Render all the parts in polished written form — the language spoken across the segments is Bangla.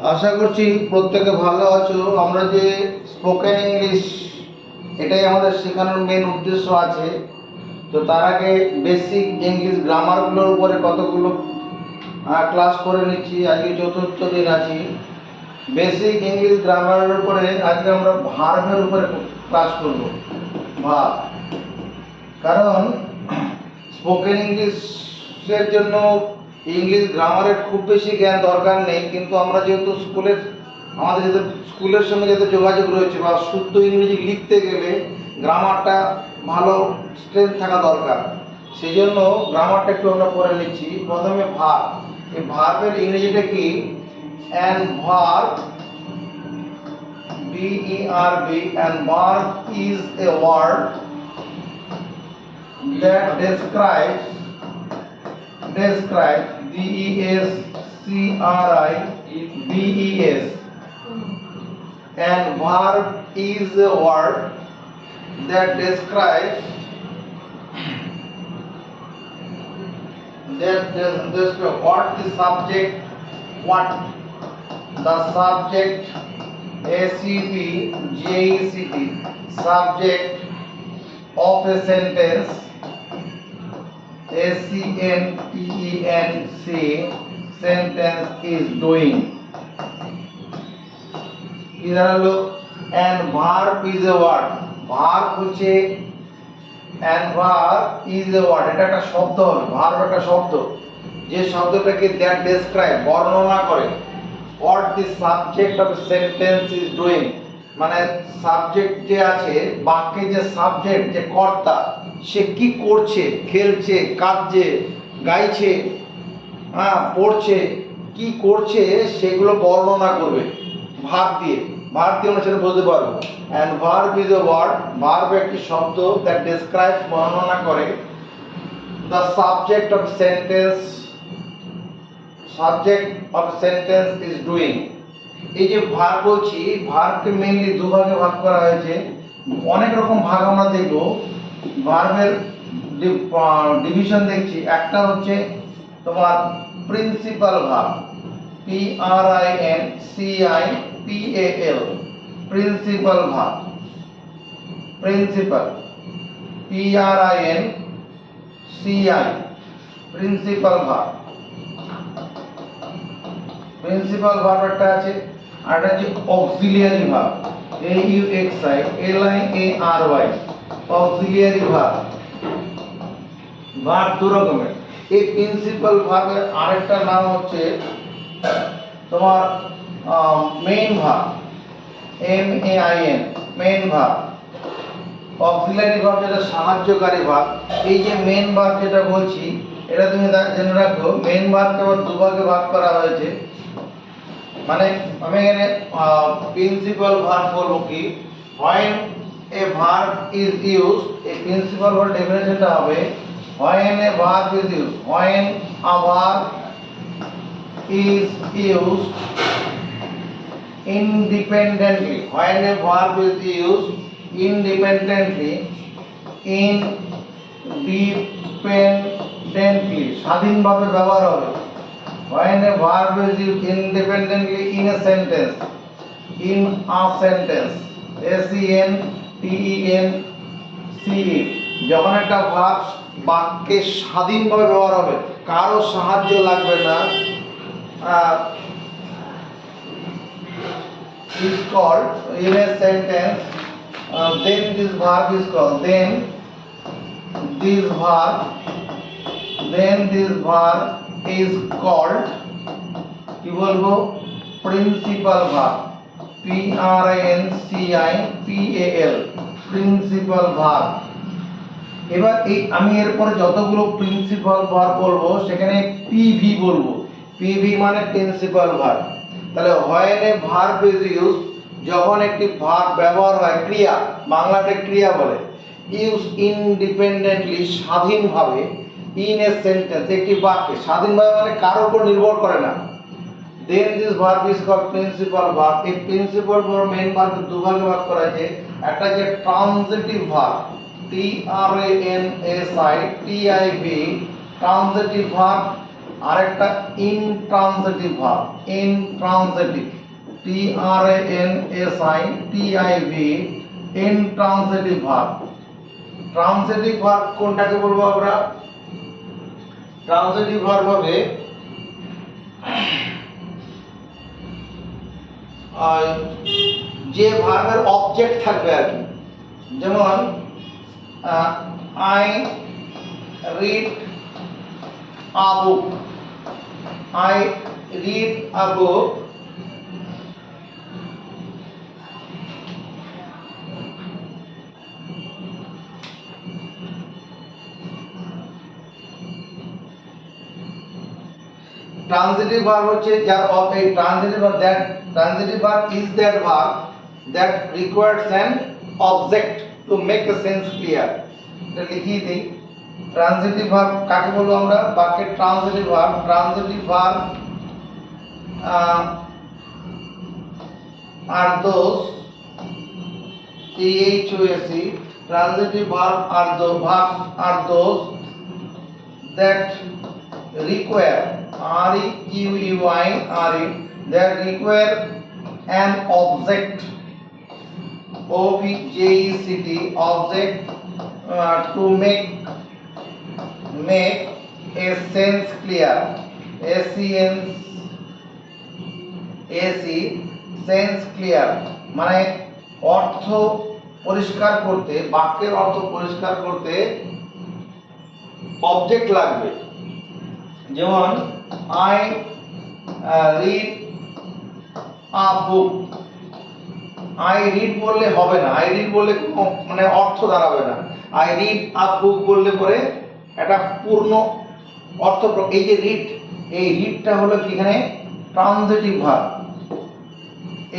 আশা করছি প্রত্যেকে ভালো আছো। আমরা যে স্পোকেন ইংলিশ এটাই আমাদের শেখানোর মেন উদ্দেশ্য আছে। তো তার আগে বেসিক ইংলিশ গ্রামারগুলোর উপরে কতগুলো ক্লাস করে নিচ্ছি। আজকে চতুর্থ দিন আছি। বেসিক ইংলিশ গ্রামারের উপরে আজকে আমরা ভার্বের উপরে ক্লাস করব। ভার্ব, কারণ স্পোকেন ইংলিশের জন্য ইংলিশ গ্রামারের খুব বেশি জ্ঞান দরকার নেই, কিন্তু আমরা যেহেতু আমাদের যেহেতু স্কুলের সঙ্গে যাতে যোগাযোগ রয়েছে বা শুদ্ধ ইংরেজি লিখতে গেলে গ্রামারটা ভালো স্ট্রেংথ থাকা দরকার। সেই জন্য গ্রামারটা একটু আমরা পড়ে নিচ্ছি। প্রথমে ভার্ব। এই ভার্বের ইংরেজিটা কি? And verb, VERB, and verb is a word that describes DESCRIBES, and verb is a word that describes what the subject, what the subject, SUBJECT, subject of a sentence, SENTENC, sentence is doing. And verb is a word. Verb হচ্ছে and verb is a word, এটা একটা শব্দ হবে। ভার্ব একটা শব্দ, যে শব্দটাকে that describe, বর্ণনা করে what the subject of a sentence is doing, মানে সাবজেক্ট যে আছে, বাক্যে যে সাবজেক্ট, যে কর্তা, সে কি করছে, খেলছে, কাঁদছে, গাইছে, পড়ছে, কি করছে সেগুলো বর্ণনা করবে ভার্ব দিয়ে। ভার্ব দিয়ে আমরা সেটা বুঝতে পারবো। And verb is a word, verb একটি শব্দ, দ্যাট ডেসক্রাইবস, বর্ণনা করে, the subject of sentence, subject of sentence is doing. এই যে ভার্ব বলছি, ভার্বকে মেইনলি দুভাগে ভাগ করা হয়েছে। অনেক রকম ভাগ আমরা দেখব। ভার্বের ডিভিশন দেখছি। একটা হচ্ছে তোমার principal verb, PRINCIPAL, principal verb. Principal, PRINCI, principal verb. Principal verb একটা আছে। আর একটা হচ্ছে auxiliary verb, AUXILIARY, auxiliary verb. Verb দু রকমের। এই প্রিন্সিপাল ভার্বের আরেকটা নাম হচ্ছে তোমার main verb, MAIN, main verb. Auxiliary verb যেটা সাহায্যকারী ভার্ব। এই যে মেইন ভার্ব যেটা বলছি, এটা তুমি জেনে রাখো, মেইন ভার্বকে আবার দুভাগে ভাগ করা হয়েছে। মানে আমি এখানে প্রিন্সিপাল ভার্ব বলবো কি, when a verb is used, এই প্রিন্সিপাল ভার্ব ডেফিনেশনটা হবে when a verb is used, when a verb is used independently, when a verb is used independently, স্বাধীনভাবে ব্যবহার হবে। When a verb is used independently in a sentence, SENTENCE, যখন একটা ভার্ব বাক্যে স্বাধীনভাবে ব্যবহার হবে, কারো সাহায্য লাগবে না, is called in a sentence, then this verb is called, then this verb is called কি বলবো, principal verb, PRINCIPAL, principal verb. এবার এই আমি এরপরে যতগুলো প্রিন্সিপাল ভার্ব বলবো সেখানে PV বলবো। PV মানে প্রিন্সিপাল ভার্ব। তাহলে when a verb is used, যখন একটি ভার্ব ব্যবহার হয়, ক্রিয়া, বাংলাতে ক্রিয়া বলে, ইউজ ইনডিপেন্ডেন্টলি, স্বাধীনভাবে, ইন এ সেন্টেন্স, একটি বাক্যে, স্বাধীনভাবে মানে কারোর উপর নির্ভর করে না, then this verb is called principal verb. এই প্রিন্সিপাল ভার্ব মেইন ভার্ব দুভাগে ভাগ করা আছে। একটা যে transitive verb, TRANSITIV, transitive verb, আরেকটা intransitive verb, intransitive, TRANSITIV, intransitive verb. Transitive verb কোনটাকে বলবো আমরা? ট্রানজিটিভ ভার্ব হবে যে ভার্বের অবজেক্ট থাকবে আর কি। যেমন I read a book, I read a book, transitive verb হচ্ছে যার এই transitive verb, that transitive verb is that verb that requires an object to make the sense clear. এটা লিখিয়ে দিই, ট্রানজিটিভ ভার্ব কাকে বলবো আমরা? বাক্যের transitive verb, transitive verb are those, THOSE, transitive verb are those that require, REQUIRE, that require an object, OBJECT, object to make a sense clear, sense clear, মানে অর্থ পরিষ্কার করতে, বাক্যের অর্থ পরিষ্কার করতে অবজেক্ট লাগবে। যেমন I read a book, I read বললে হবে না, আই রিড বললে মানে অর্থ দাঁড়াবে না। আই রিড আ বুক বললে পরে একটা পূর্ণ অর্থ। এই যে রিড, এই রিডটা হলো কি এখানে ট্রানজিটিভ ভার্ব।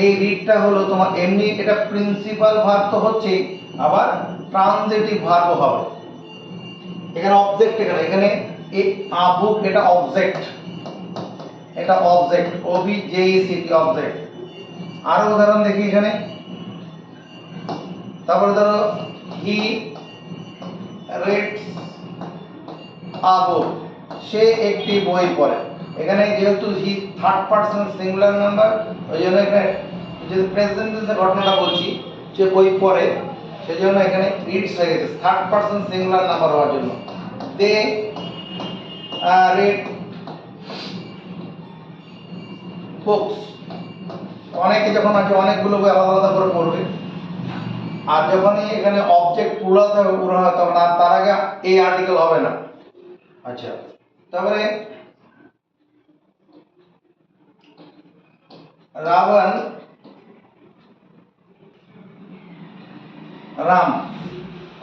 এই রিডটা হলো তোমার এমনি এটা প্রিন্সিপাল ভার্ব তো হচ্ছে, আবার ট্রানজিটিভ ভার্বও হবে। এখানে অবজেক্ট, এখানে এই আ বুক এটা অবজেক্ট, এটা অবজেক্ট, OBJECT অবজেক্ট। আরো উদাহরণ দেখি এখানে। তারপরে ধরো হি রিডস আ বুক, সে একটি বই পড়ে। এখানে যেহেতু he third person singular number, ওই জন্য এখানে যদি প্রেজেন্ট টেন্সের ঘটনাটা বলছি, সে বই পড়ে, সেজন্য এখানে রিডস হয়ে গেছে থার্ড পারসন সিঙ্গুলার নাম্বার হওয়ার জন্য। দে রিড বুকস, অনেকে যখন আছে অনেকগুলো বই আলাদা আলাদা করে পড়বে। আর যখনই এখানে অবজেক্ট প্লুরাল থাকবে, প্লুরাল হয়, তখন আর তার আগে এই আর্টিকেল হবে না। আচ্ছা, তারপরে রাবণ,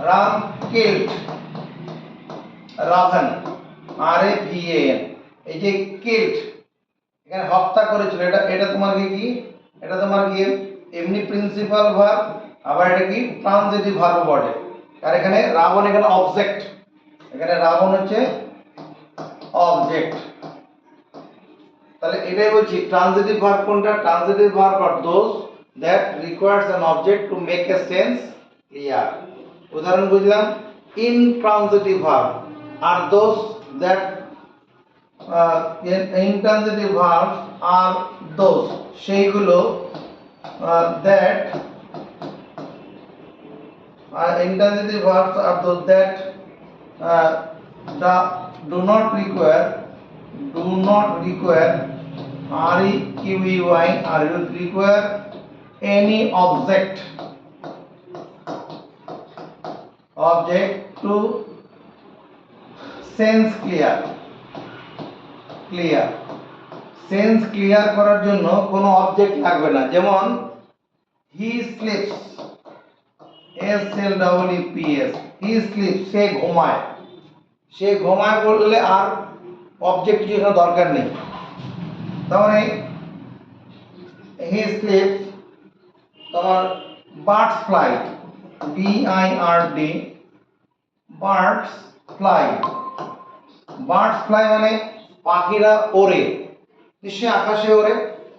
রাম কিল্ড রাবণ, RAVAN। এই যে কিল্ড, এখানে হত্যা করেছিল, এটা তোমার কি? এটা তোমার কি এমনি প্রিন্সিপাল ভার্ব, আবার এটা কি ট্রানজিটিভ ভার্ব বটে। আর এখানে রাবণ, এখানে অবজেক্ট, এখানে রাবণ হচ্ছে অবজেক্ট। তাহলে এটাই বলছি ট্রানজিটিভ ভার্ব কোনটা? Transitive verb are those that requires an object to make a sense clear. উদাহরণ বুঝলাম, intransitive verb are those that intransitive verbs are those, সেইগুলো that intransitive verbs are those that do not require require any object to sense clear, sense clear করার জন্য কোনো অবজেক্ট লাগবে না। যেমন he sleeps, SLEEPS, he sleeps, সে ঘুমায়, সে ঘুমায় বললে আর অবজেক্ট কিছু এখানে দরকার নেই। তাহলে হি স্লিপস, তোমার birds fly, BIRD, birds fly, birds fly মানে পাখিরা ওড়ে, নিশ্চয়ই আকাশে ওড়ে,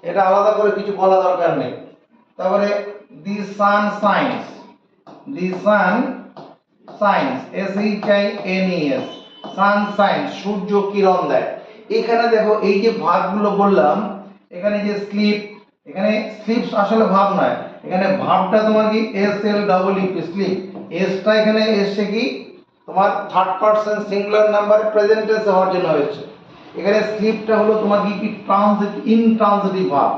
এটা আলাদা করে কিছু বলা দরকার নেই। তারপরে the sun shines, the sun shines, SHINES, sun shines, সূর্য কিরণ দেয়। এখানে দেখো এই যে ভার্বগুলো বললাম, এখানে যে স্লিপ, এখানে স্লিপস আসলে ভাব নয়, এখানে ভাবটা তোমার কি S L double E P sleep, এসটা এখানে এসছে কি তোমার third person singular number present টেন্সে হওয়ার জন্য হয়েছে। এখানে স্লিপটা হলো তোমার কি transit intransitive verb,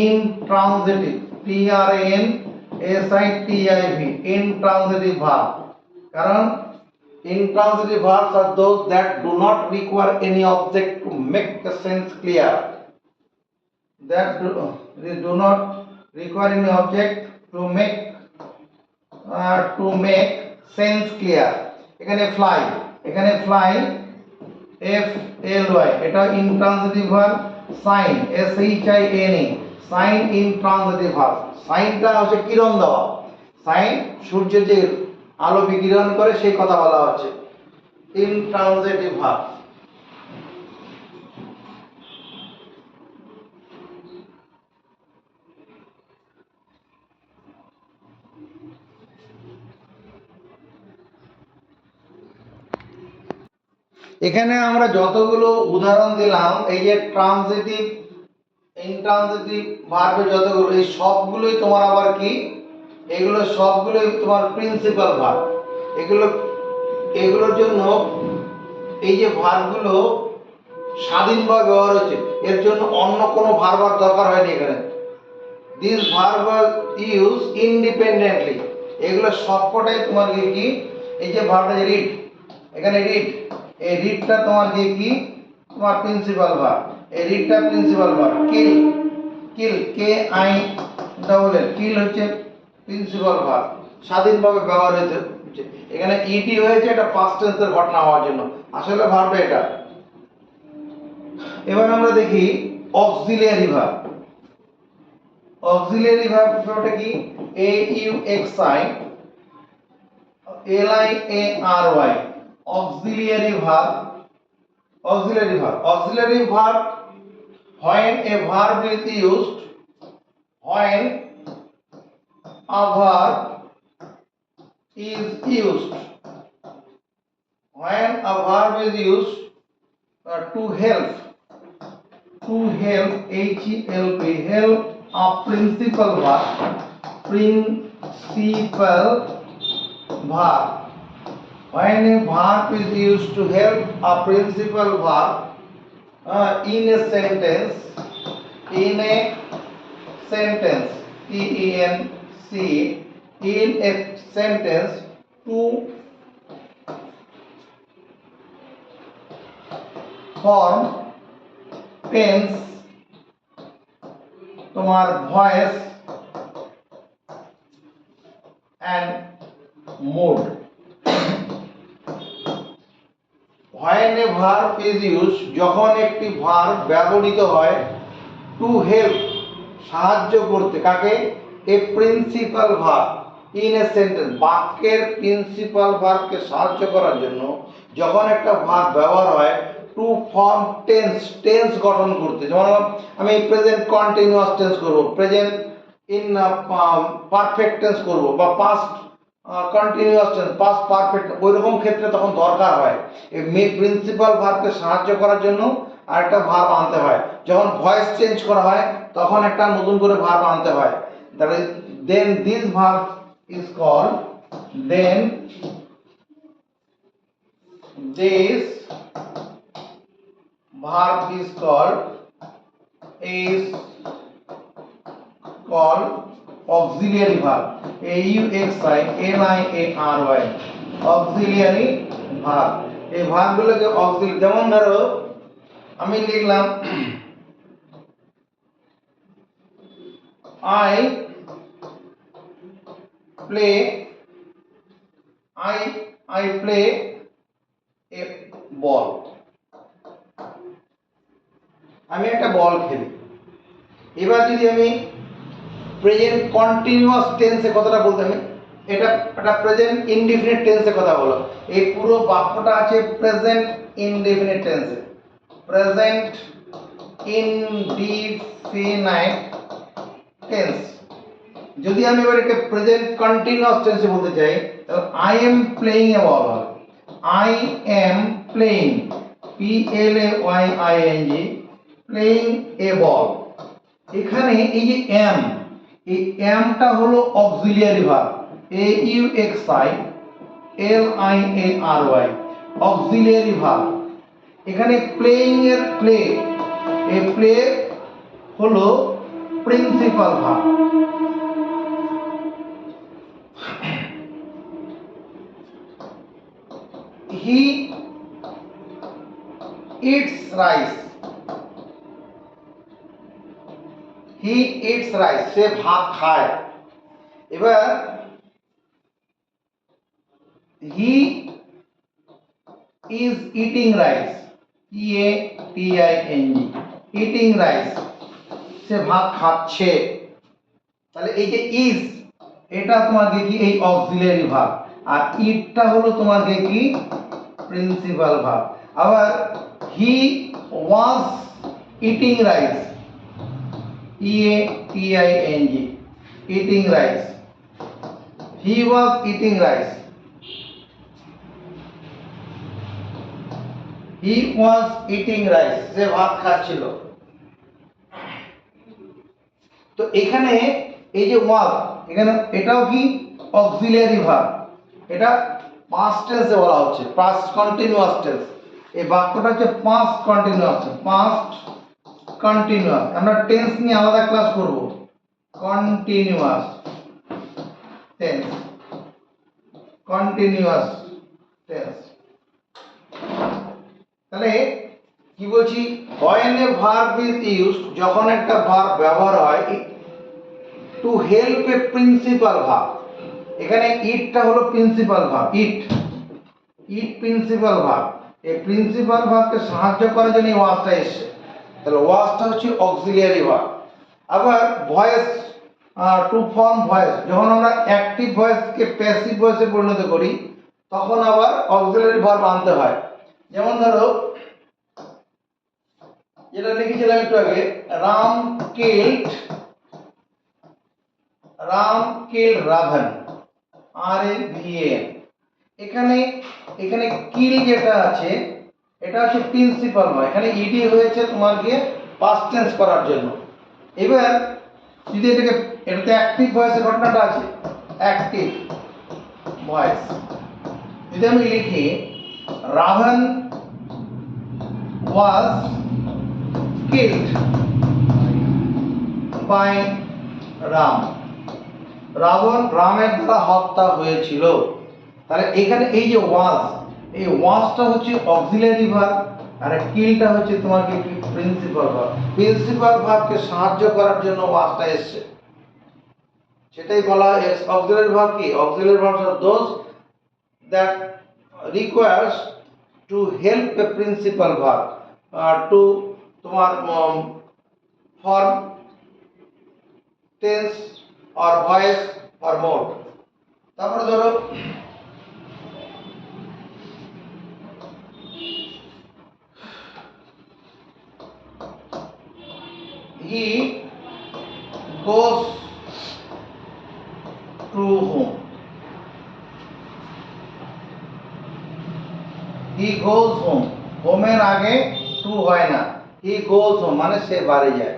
intransitive T R N S I T I V intransitive verb. কারণ intransitive verbs are those that do not require any object to make the sense clear. They do not require any object to make sense clear. এখানে fly f l y এটা intransitive verb, sign s h i n e sign intransitive verb। সাইনটা হচ্ছে কিরণ দেওয়া, সাইন সূর্য যে আলো বিকিরণ করে সেই কথা বলা হচ্ছে, ইনট্রানজিটিভ ভার্ব। এখানে আমরা যতগুলো উদাহরণ দিলাম, এই যে ট্রানজিটিভ ইনট্রানজিটিভ ভার্বের যতগুলো, এই সবগুলোই তোমার আবার কি, এগুলো সবগুলোই তোমার প্রিন্সিপাল ভার্ব। এগুলোর জন্য এই যে ভার্বগুলো স্বাধীনভাবে ব্যবহার হচ্ছে, এর জন্য অন্য কোনো ভার্ব আর দরকার হয়নি এখানে। This verb are use independently, এগুলো সবকটাই তোমার কি এই যে ভার্বটা যে রিড, এখানে রিড, এই রিডটা তোমার কি তোমার প্রিন্সিপাল ভার্ব, এই রিডটা principal verb. Kill kill K I double L kill হচ্ছে প্রিন্সিপাল ভার্ব, স্বাধীনভাবে ব্যবহার হয়েছে। এখানে ইডি হয়েছে এটা পাস্ট টেন্সের ঘটনা হওয়ার জন্য, আসলে ভার্বটা এটা। এবার আমরা দেখি অক্সিলিয়ারি ভার্ব। অক্সিলিয়ারি ভার্বটা কি, A U X I L I A R Y, auxiliary verb. Auxiliary verb when a verb is used, when a verb is used, when a verb is used to help h e l p help a principal verb, when a verb is used to help a principal verb in a sentence t e n c in a sentence to form tense তোমার voice and mood। when a verb is used, যখন একটি ভার্ব ব্যবহৃত হয় টু হেল্প সাহায্য করতে, কাকে, a principal verb in a sentence, বাক্যের প্রিন্সিপাল ভার্বকে সাহায্য করার জন্য যখন একটা ভার্ব ব্যবহার হয় টু ফর্ম টেন্স গঠন করতে, যেমন আমি প্রেজেন্ট কন্টিনিউয়াস টেন্স করব, প্রেজেন্ট ইন পারফেক্ট টেন্স করব, বা past continuous tense, past perfect, ওইরকম ক্ষেত্রে তখন দরকার হয় এই প্রিন্সিপাল ভার্বকে সাহায্য করার জন্য আরেকটা ভার্ব আনতে হয়। যখন ভয়েস চেঞ্জ করা হয় তখন একটা নতুন করে ভার্ব আনতে হয়। তাহলে then this verb is called, then this verb is called auxiliary verb, a u x i l i a r y, auxiliary verb। এই ভার্বগুলোকে অক্সিলিয়ারি, যেমন ধরো আমি লিখলাম I play a ball, আমি একটা বল খেলি। এবার যদি আমি প্রেজেন্ট কন্টিনিউয়াস টেন্সে কথাটা বলতে, আমি এটা একটা প্রেজেন্ট ইনডিফিনিট টেন্সে কথা বলো, এই পুরো বাক্যটা আছে প্রেজেন্ট ইনডিফিনিট টেন্সে, প্রেজেন্ট ইনডিফিনাইট টেন্স। যদি আমি এবার এটা প্রেজেন্ট কন্টিনিউয়াস টেন্সে বলতে চাই, তাহলে I am playing a ball, I am playing PLAYING, playing a ball. এখানে এই যে এম, এই এমটা হলো auxiliary verb, AUXILIARY, auxiliary verb. এখানে প্লেইং এর প্লে, এই প্লে হলো principal verb. He eats rice, he eats rice, সে ভাত খায়। এবার he is eating rice, EATING, eating rice, সে ভাত খাচ্ছে। তাহলে এই যে ইজ, এটা তোমাকে কি এই অক্সিলিয়ারি ভার্ব, আর ইটটা হলো তোমাকে কি প্রিন্সিপাল ভার্ব। আবার he was eating rice, EATING, eating rice, he was eating rice, he was eating rice, সে ভাত খাচ্ছিল। তো এখানে এই যে ওয়াজ, এখানে এটাও কি অক্সিলিয়ারি ভার্ব, এটা পাস্ট টেন্সে বলা হচ্ছে, পাস্ট কন্টিনিউয়াস টেন্স। এই বাক্যটা হচ্ছে পাস্ট কন্টিনিউয়াস, পাস্ট কন্টিনিউয়াস। আমরা টেন্স নিয়ে আলাদা ক্লাস করব, কন্টিনিউয়াস টেন্স, কন্টিনিউয়াস টেন্স। তাহলে কি বলছি, when a verb is used, যখন একটা ভার্ব ব্যবহার হয় two help a principal verb, এখানে ইটটা হলো প্রিন্সিপাল ভার্ব, ইট প্রিন্সিপাল ভার্ব। এই প্রিন্সিপাল ভার্বকে সাহায্য করার জন্য এই ওয়াজটা এসেছে। তাহলে ওয়াজটা হচ্ছে অক্সিলিয়ারি ভার্ব। আবার ভয়েস, টু ফর্ম ভয়েস, যখন আমরা অ্যাক্টিভ ভয়েসকে প্যাসিভ ভয়েসে পরিণত করি তখন আবার অক্সিলিয়ারি ভার্ব আনতে হয়। যেমন ধরো যেটা লিখেছিলাম একটু আগে, রাম কিল্ড রাভান, RAVAN। এখানে এখানে কিল যেটা আছে এটা হচ্ছে প্রিন্সিপাল ভার্ব, এখানে ইডি হয়েছে তোমার গিয়ে পাস্ট টেন্স করার জন্য। এবার যদি এটাতে অ্যাক্টিভ ভয়েসের ঘটনাটা আছে, অ্যাক্টিভ ভয়েস, যদি আমি লিখি Ravan was killed by Ram, রাবণ রামের দ্বারা হত্যা হয়েছিল। তাহলে এখানে এই যে ওয়াজ, এই ওয়াজটা হচ্ছে অক্সিলিয়ারি ভার্ব, আর কিলটা হচ্ছে তোমার কি প্রিন্সিপাল ভার্ব। প্রিন্সিপাল ভার্বকে সাহায্য করার জন্য ওয়াজটা এসেছে, সেটাই বলা হয় অক্সিলিয়ারি ভার্ব। কি auxiliary verbs are those that requires to help a principal verb to তোমার form tense or voice or mode। তারপরে ধরো he goes to home, he goes home, হোমের আগে টু হয় না, he goes home মানে সে বাড়ি যায়।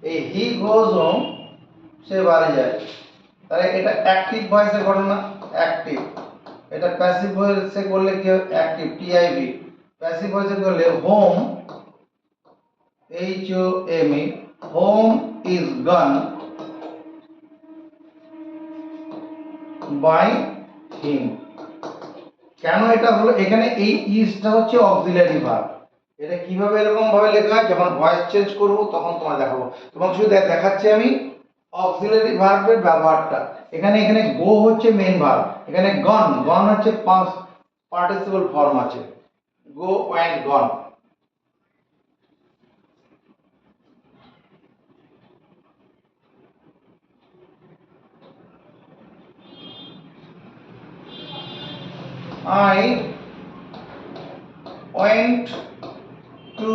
এই he goes home, সে বাড়ি যায়। তাহলে এটা অ্যাক্টিভ ভয়েসের ঘটনা, অ্যাক্টিভ। এটা প্যাসিভ ভয়েসে করলে কি হয়, অ্যাক্টিভ, TIV। প্যাসিভ ভয়েসে করলে home, HOME, home is gone by him. কেন এটা হলো, এখানে এই ইজটা হচ্ছে অক্সিলিয়ারি ভার্ব। এটা কিভাবে এরকম ভাবে লেখা হয়, যখন ভয়েস চেঞ্জ করব তখন তোমায় দেখাবো। তোমাকে শুধু দেখাচ্ছি আমি অক্সিলিয়ারি ভার্বের ব্যবহারটা। এখানে গো হচ্ছে মেইন ভার্ব, এখানে গন হচ্ছে পাস্ট পার্টিসিপল ফর্ম আছে, go went gone. I went to,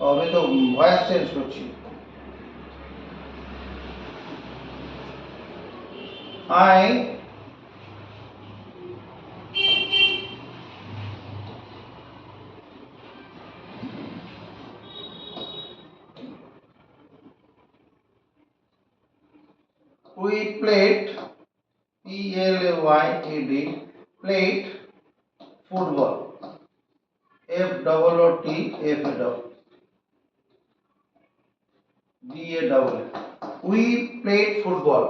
আমি তো ভয়েস চেঞ্জ করছি, I we played, PLAYED, played football, FOOTBALL। We played football,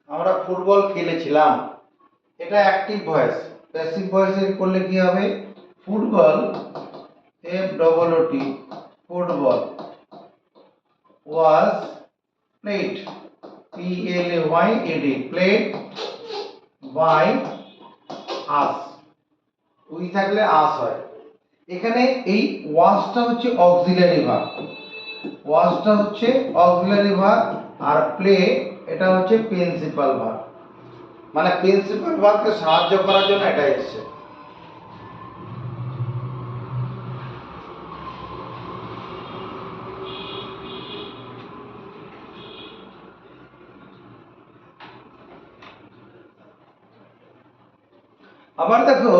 আমরা ফুটবল খেলেছিলাম। এটা অ্যাক্টিভ ভয়েস। প্যাসিভ ভয়েসে করলে কি হবে? Football, FOOT, football, was played, PLAYED, played by us। We থাকলে আস হয়। এখানে এই ওয়াজটা হচ্ছে অক্সিলারি ভার্ব, ওয়াজটা হচ্ছে অক্সিলারি ভার্ব, আর প্লে এটা হচ্ছে প্রিন্সিপাল ভার্ব। মানে প্রিন্সিপাল ভার্বকে সাহায্য করার জন্য এটা এসেছে। আবার দেখো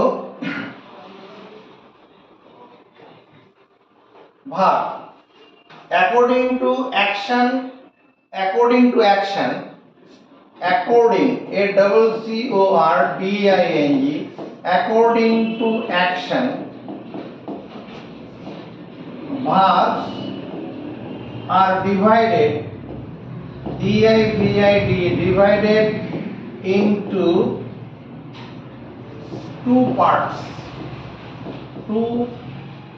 verb according to action, according to action, according, ACCORDING, according to action, verbs are divided, DIVID, divided into two parts, two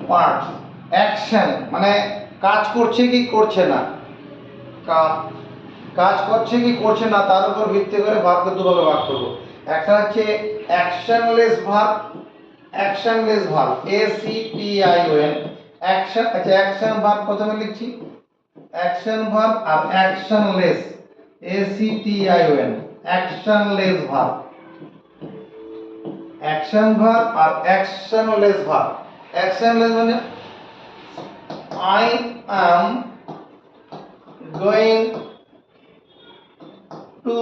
parts। Action মানে কাজ করছে কি করছে না, কাজ করছে কি করছে না তার উপর ভিত্তি করে ভার্বকে দুভাগে ভাগ করব। একটা হচ্ছে অ্যাকশনলেস ভার্ব, অ্যাকশনলেস ভার্ব, ACTION, অ্যাকশন। আচ্ছা অ্যাকশন ভার্ব প্রথমে লিখছি, অ্যাকশন ভার্ব আর অ্যাকশনলেস, ACTION, অ্যাকশনলেস ভার্ব, অ্যাকশন ভার্ব আর অ্যাকশনলেস ভার্ব। অ্যাকশনলেস মানে I am going to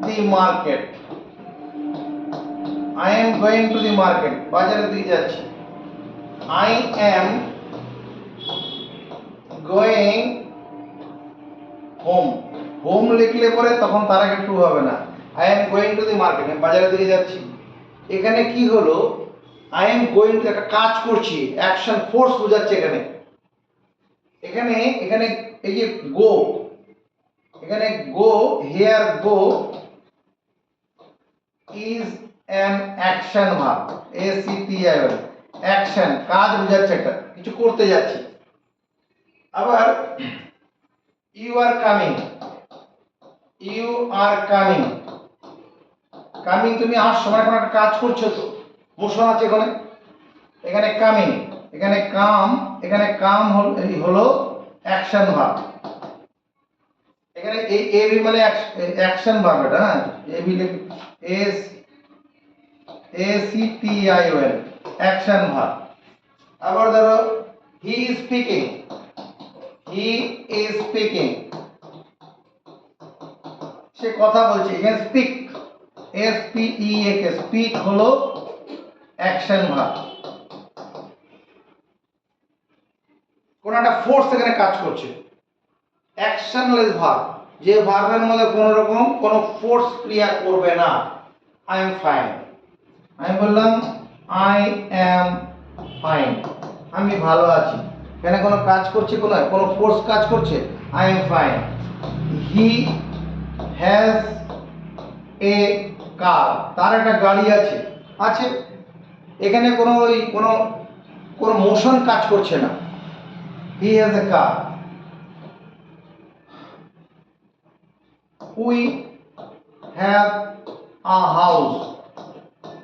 the market, I am going to the market, বাজারের দিকে যাচ্ছি। I am going home, home লিখলে পরে তখন তার আগে টু হবে না। I am going to the market, আমি বাজারের দিকে যাচ্ছি। এখানে কি হলো? I am going to একটা কাজ করছি, অ্যাকশন ফোর্স বোঝাচ্ছে এখানে। এখানে এখানে এই যে গো, এখানে go, here go is an action verb, ACTION, action, কাজ বোঝাচ্ছে, একটা কিছু করতে যাচ্ছি। আবার you are coming, you are coming, coming তুমি আসছো মানে কোনো একটা কাজ করছো, তো মোশন আছে এখানে। এখানে কামিং, এখানে কাম, এখানে কাম হলো অ্যাকশন ভার্ব। এখানে এই এবি মানে অ্যাকশন ভার্ব, এটা হ্যাঁ, এবি ACTION, অ্যাকশন ভার্ব। আবার ধরো he is speaking, he is speaking, সে কথা বলছে। এখানে স্পিক, SPEAK, স্পিক হলো অ্যাকশন ভার্ব। কোন একটা ফোর্স এখানে কাজ করছে। অ্যাকশনলেস ভার্ব, যে ভার্বের মধ্যে কোনো রকম কোনো ফোর্স ক্রিয়া করবে না। আই এম ফাইন, আমি বললাম আই অ্যাম ফাইন, আমি ভালো আছি। এখানে কোনো কাজ করছে, কোনো ফোর্স কাজ করছে। I am fine. He has a car, তার একটা গাড়ি আছে, আছে। এখানে কোনো কোনো মোশন কাজ করছে না। হি has a car. We have a house,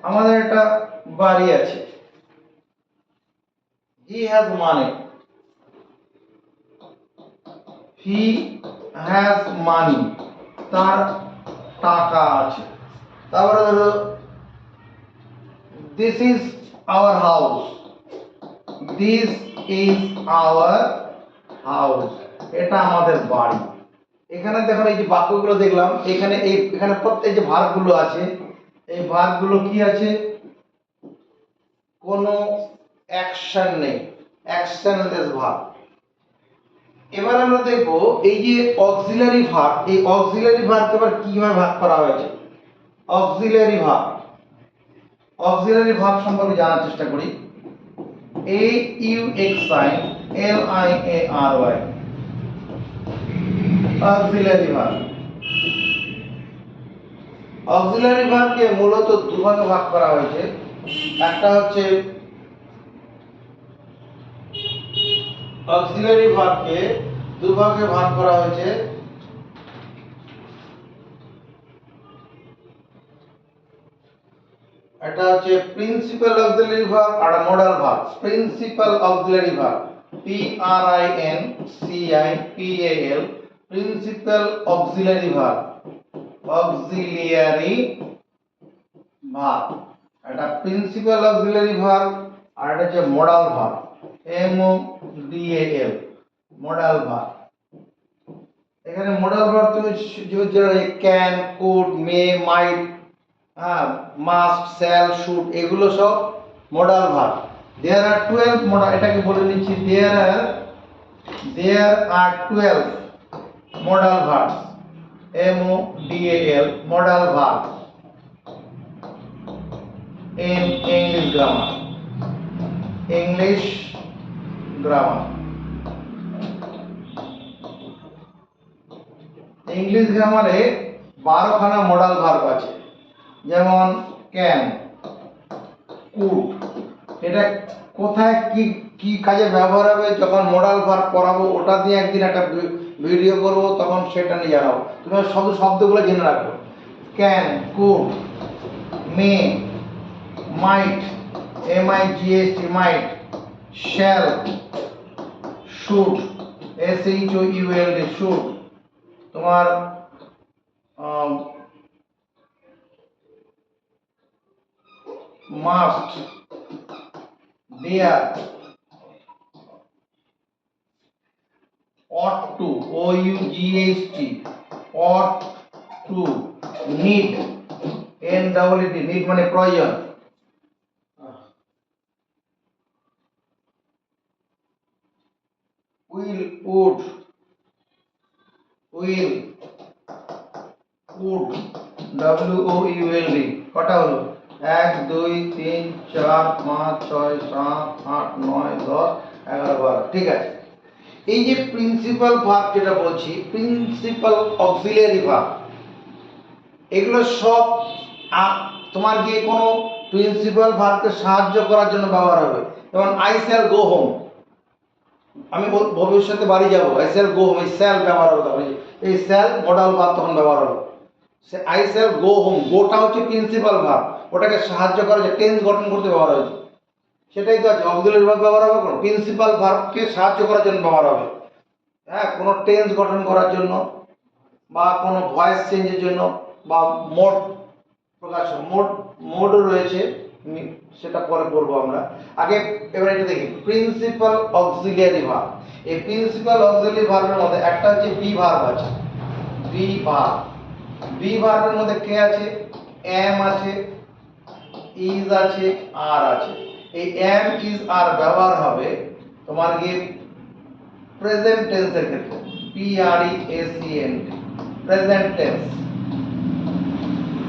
আমাদের একটা বাড়ি আছে। He has money, he has মানি, তার টাকা আছে। তারপরে ধরো this is our house, this is our house, এটা আমাদের বাড়ি। এখানে দেখো এই যে বাক্যগুলো দেখলাম, এখানে প্রত্যেক যে ভার্বগুলো আছে, এই ভার্বগুলো কি আছে? কোনো অ্যাকশন নেই, অ্যাকশনলেস ভার্ব। এবার আমরা দেখব এই যে অক্সিলারি ভার্ব, এই অক্সিলারি ভার্বকে আবার কিভাবে ভাগ করা হয়েছে। অক্সিলারি ভার্ব, অক্সিলারি ভার্ব সম্পর্কে জানার চেষ্টা করি। A U X I L I A R Y, auxiliary verb. Auxiliary ভার্বকে মূলত দুভাগে ভাগ করা হয়েছে। একটা হচ্ছে অক্সিলারি ভার্বকে দুভাগে ভাগ করা হয়েছে। এটা হচ্ছে প্রিন্সিপাল অক্সিলারি ভার্ব আর modal verb. Principal auxiliary verb, P R I N C I P A L, principal auxiliary verb, auxiliary verb. এটা প্রিন্সিপাল অক্সিলারি ভার্ব আর এটা হচ্ছে modal verb, M O D A L, modal verb. এখানে মডাল ভার্ব তুমি can, could, may, might, must, shall, should, এগুলো সব modal verb. There are 12 modal, এটাকে বলে নিচ্ছি there are 12 modal verb, M O D A L, modal verb in English grammar. English grammar. English গ্রামারে 12খানা মডাল ভার্ব আছে। যেমন ক্যান, কুড, এটা কোথায় কি কি কাজে ব্যবহার হবে যখন মডাল ভার্ব পড়াবো, ওটা দিয়ে একদিন একটা ভিডিও করব, তখন সেটা নিয়ে জানাবো। তুমি শুধু শব্দগুলো জেনে রাখো। Can, could, May, might, M-I-G-H-T, might, shall, should, S-H-O-U-L-D, should, তোমার must, dare, ought to, O-U-G-H-T, ought to, need, N-E-E-D, need মানে প্রয়োজন, will, would, W-O-U-L-D, কটা হলো? 1 2 3 4 5 6 7 8 9 10 11 12। ঠিক আছে, এই যে প্রিন্সিপাল ভার্ব যেটা বলছি, প্রিন্সিপাল অক্সিলিয়ারি ভার্ব, এগুলো সব তোমার গিয়ে কোনো প্রিন্সিপাল ভার্বকে সাহায্য করার জন্য ব্যবহার হবে। যেমন আই শ্যাল গো হোম, আমি ভবিষ্যতে বাড়ি যাবো, আই শ্যাল গো হোম, এই শ্যাল ব্যবহার হবে তখন, এই শ্যাল মডাল ভার্ব তখন ব্যবহার হবে। Say I shall go home, গোটা হচ্ছে প্রিন্সিপাল ভার্ব, ওটাকে সাহায্য করা যে টেন্স গঠন করতে ব্যবহার হয়েছে, সেটাই তো আছে। অক্সিলিয়ারি ভার্ব ব্যবহার হবে কোনো প্রিন্সিপাল ভার্বকে সাহায্য করার জন্য ব্যবহার হবে। হ্যাঁ, কোনো টেন্স গঠন করার জন্য বা কোনো ভয়েস চেঞ্জের জন্য বা মোড প্রকাশ, মোডও রয়েছে, সেটা পরে বলবো আমরা। আগে এবার এটা দেখি প্রিন্সিপাল অক্সিলিয়ারি ভার্ব। এই প্রিন্সিপাল অক্সিলিয়ারি ভার্বের মধ্যে একটা হচ্ছে বি ভার্ব আছে, বি ভার্ব। বি ভার্বের মধ্যে কে আছে? এম আছে, ইজ আছে, আর আছে। এই এম ইজ আর ব্যবহার হবে তোমার কি প্রেজেন্ট টেন্সের ক্ষেত্রে, P R E S E N T, present tense.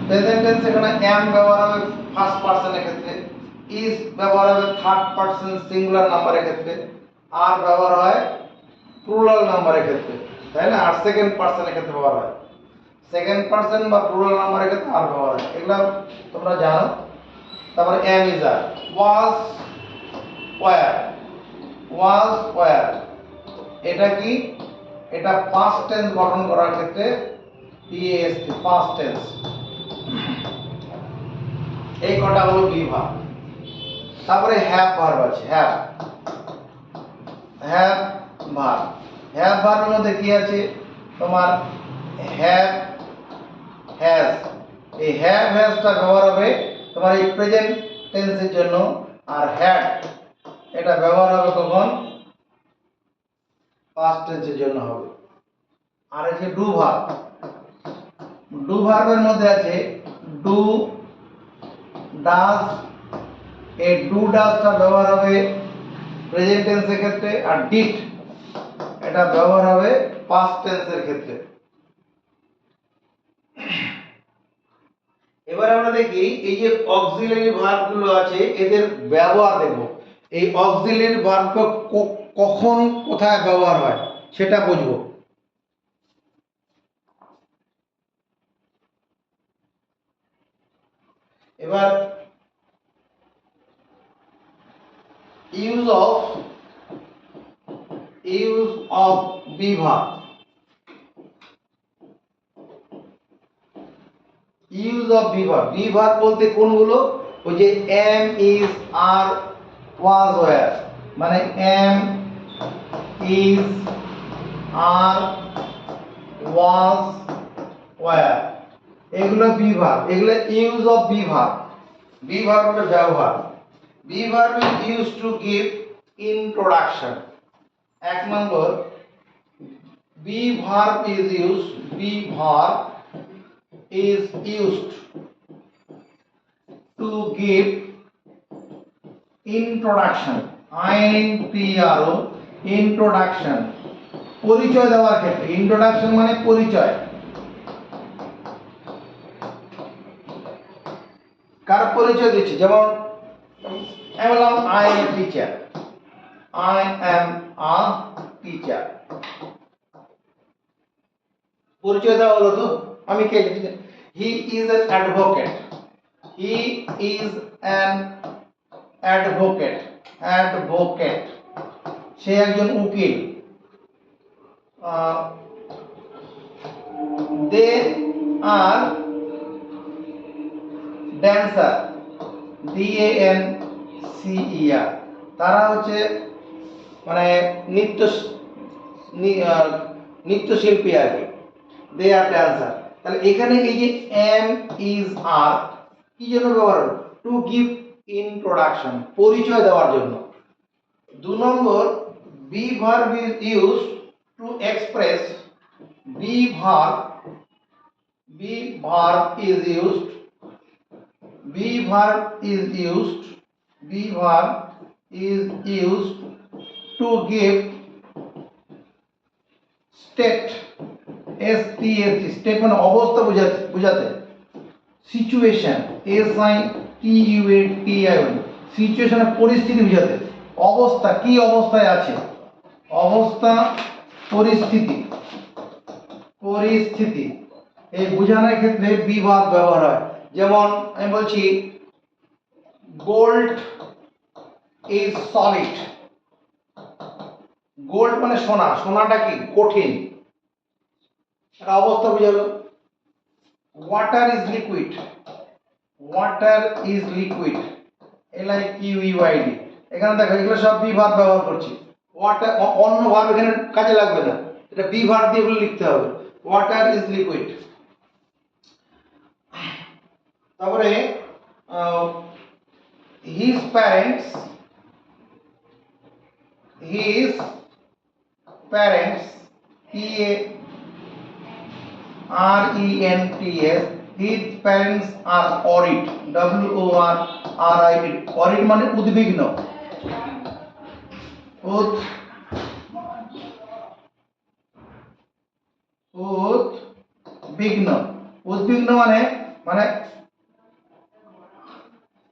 Present tense এখানে এম ব্যবহার হবে ফার্স্ট পারসনের ক্ষেত্রে, ইজ ব্যবহার হবে থার্ড পারসন সিঙ্গুলার নাম্বারের ক্ষেত্রে, আর ব্যবহার হয় প্লুরাল নাম্বারের ক্ষেত্রে, তাই না? আর সেকেন্ড পারসনের ক্ষেত্রে ব্যবহার হয়, সেকেন্ড পারসন বা প্লুরাল নাম্বারের ক্ষেত্রে আর ব্যবহার হয়, এগুলো তোমরা জানো। তারপরে am is are, was were, was were, এটা কি? এটা পাস্ট টেন্স গঠন করার ক্ষেত্রে পিএসটি, পাস্ট টেন্স। এই কটা হলো বি ভার্ব। তারপরে হ্যাভ ভার্ব আছে, হ্যাভ, হ্যাভ ভার্ব। হ্যাভ ভার্বের মধ্যে কি আছে তোমার? Have, has. এই হ্যাভ হ্যাজটা ব্যবহার হবে তোমার এই প্রেজেন্ট টেন্সের জন্য, আর হ্যাড এটা ব্যবহার হবে কখন? পাস্ট টেন্সের জন্য হবে। আর এই যে ডু ভার্ব, ডু ভার্বের মধ্যে আছে ডু, ডাজ। এই ডু ডাজটা ব্যবহার হবে প্রেজেন্ট টেন্সের ক্ষেত্রে, আর ডিড এটা এটা ব্যবহার হবে পাস্ট টেন্সের ক্ষেত্রে। এবার আমরা দেখি এই যে অক্সিলারি ভার্ব গুলো আছে এদের ব্যবহার দেখব। এই অক্সিলারি ভার্ব কখন কোথায় ব্যবহার হয় সেটা বুঝবো। এবার use of be verb. Use of be verb, be verb বলতে কোনগুলো? ওই যে am, is, are, was, were, মানে am, is, are, was, were, এগুলো বি ভার্ব, এগুলো use of be verb. Be ভার্বের ব্যবহার। Be verb is used to give introduction. এক নম্বর, be verb is used, be verb is used to give introduction, INTRO, introduction, পরিচয় দেওয়ার ক্ষেত্রে। ইন্ট্রোডাকশন মানে পরিচয়। কার পরিচয় দিচ্ছি? যেমন আমি বললাম I am a teacher, I am a teacher, পরিচয় দেওয়া হলো তো আমি কে। He is an advocate, he is an advocate, advocate, সে একজন উকিল। দে আর ড্যান্সার, DANCER, তারা হচ্ছে মানে নৃত্যশিল্পী আর কি। দে আর ড্যান্সার। তাহলে এখানে এই যে এম, ইজ, আর কি জন্য ব্যবহার হলো? টু গিভ ইন্ট্রোডাকশন, পরিচয় দেওয়ার জন্য। 2 নম্বর, be verb is used to express, be verb is used, be verb is used, be verb is used to give state, STAT, state মানে অবস্থা বোঝাতে। সিচুয়েশন, SITUATION, সিচুয়েশনের পরিস্থিতি বোঝাতে। অবস্থা, কি অবস্থায় আছে, অবস্থা, পরিস্থিতি, পরিস্থিতি, এই বোঝানোর ক্ষেত্রে বি ভার্ব ব্যবহার হয়। যেমন আমি বলছি গোল্ড ইজ সলিড, গোল্ড মানে সোনা, সোনাটা কি কঠিন, একটা অবস্থা বোঝালো। Water is liquid, water is liquid, LIQUID, এখানে দেখো এগুলো সব বি ভার্ব ব্যবহার করছি। ওয়াটার, অন্য ভার্ব এখানে কাজে লাগবে না, এটা বি ভার্ব দিয়ে এগুলো লিখতে হবে। Water is liquid. তারপরে his parents, his parents, PARENTS, his parents are worried, WORRID, worried মানে উদ্বিগ্ন, উদ্বিগ্ন, উদ্বিগ্ন মানে মানে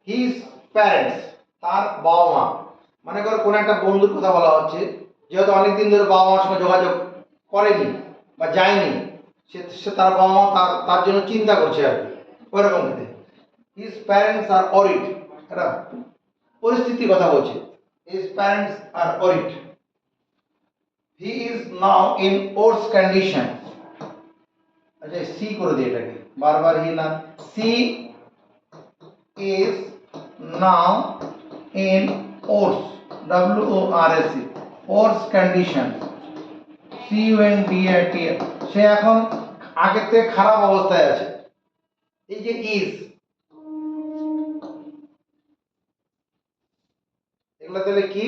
হিজ প্যারেন্টস, তার বাবা মা। মনে করো কোন একটা বন্ধুর কথা বলা হচ্ছে, যেহেতু অনেকদিন ধরে বাবা মার সঙ্গে যোগাযোগ করেনি বা যায়নি, সে তার বাবা মা তার জন্য চিন্তা করছে আর কি, ওইরকম ক্ষেত্রে হিজ প্যারেন্টস আর অরিড, এটা পরিস্থিতির কথা বলছে। His parents are worried. He is now in worse condition, আচ্ছা সি করে দিই এটাকে বারবার, হি না, she is now in worse, WORS, worse condition, CONDIT, সে এখন আগের থেকে খারাপ অবস্থায় আছে। এই যে ইজ, এগুলো তাহলে কি?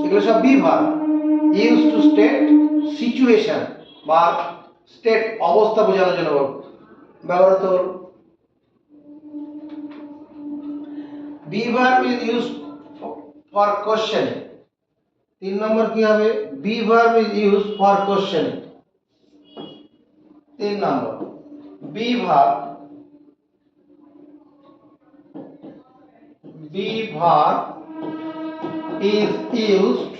এগুলো সব B verb, use to state situation বা স্টেট অবস্থা বোঝানোর জন্য ব্যবহৃত হল। B verb is used for questioning, 3 নম্বর কি হবে? B verb is use for questioning. 3 number be verb is used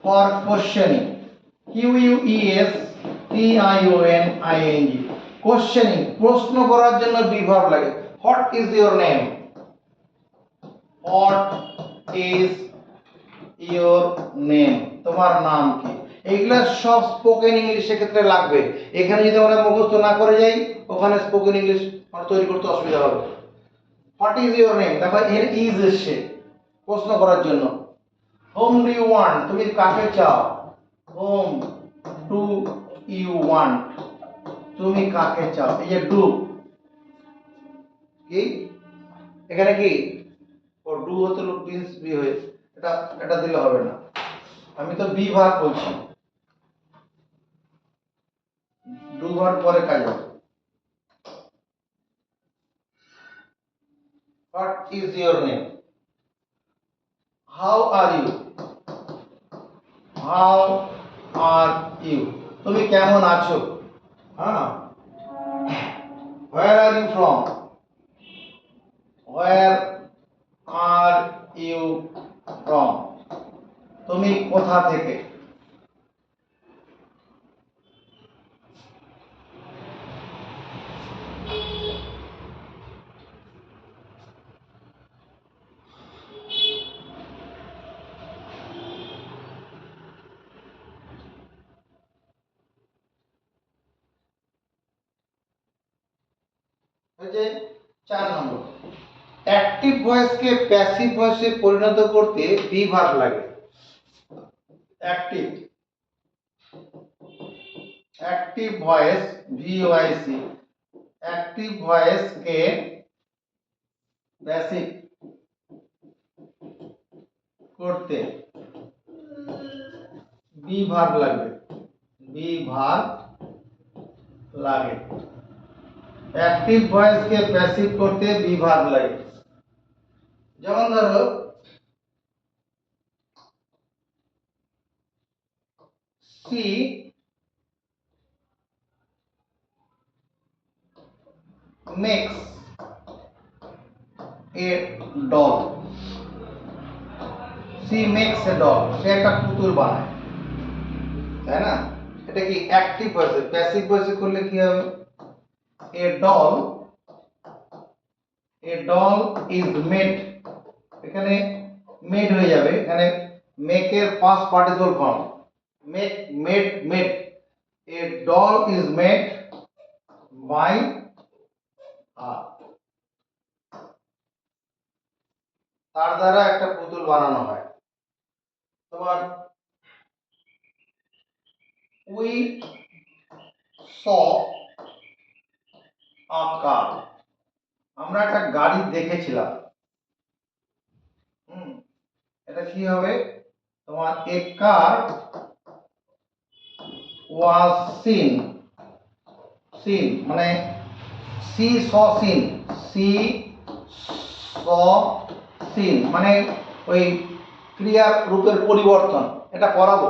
for questioning. QUESTIONING questioning প্রশ্ন করার জন্য বি ভার্ব লাগে। What is your name? What is your name? তোমার নাম কি? এগুলা সব স্পোকেন ইংলিশের ক্ষেত্রে লাগবে। এখানে যদি আমরা মুখস্থ না করে যাই ওখানে স্পোকেন ইংলিশ তৈরি করতে অসুবিধা হবে। What is your name? দেখো এর ইজ এসে প্রশ্ন করার জন্য। Whom do you want? তুমি কাকে চাও? Whom do you want? তুমি কাকে চাও? এই যে ডু কি এখানে কি ও ডু হতে লোক বিন্স বি হয়ে এটা দিলে হবে না। আমি তো বি ভার্ব বলছি, ডু ভার্ব পরে কাজ হবে। What is your name? How are you? How are you? তুমি কেমন আছো? হ্যাঁ। Where are you from? Where are you from? তুমি কোথা থেকে? এই যে 4 নম্বর অ্যাক্টিভ ভয়েসকে প্যাসিভ ভয়েসে পরিণত করতে বি ভার্ব লাগে। অ্যাক্টিভ ভয়েস ভিওআইসি অ্যাক্টিভ ভয়েসকে প্যাসিভ করতে বি ভার্ব লাগবে। বি ভার্ব লাগে। অ্যাক্টিভ ভয়েসকে প্যাসিভ করতে বি ভার্ব লাগে। যেমন ধরো she makes a doll. She makes a doll, সে একটা পুতুল বানায়, তাই না? এটা কি অ্যাক্টিভ ভয়েসে। প্যাসিভ ভয়েসে করলে কি হবে? এ ডল ইজ মেড, এখানে মেড হয়ে যাবে। এখানে মেক এর past participle form made. A doll is made by তার দ্বারা একটা পুতুল বানানো হয়। তোমার উই স আ কার, আমরা একটা গাড়ি দেখেছিলাম। এটা কি হবে? তোমার এ কার ওয়াজ সিন মানে সি স সিন মানে ওই ক্রিয়ার রূপের পরিবর্তন। এটা পড়াবো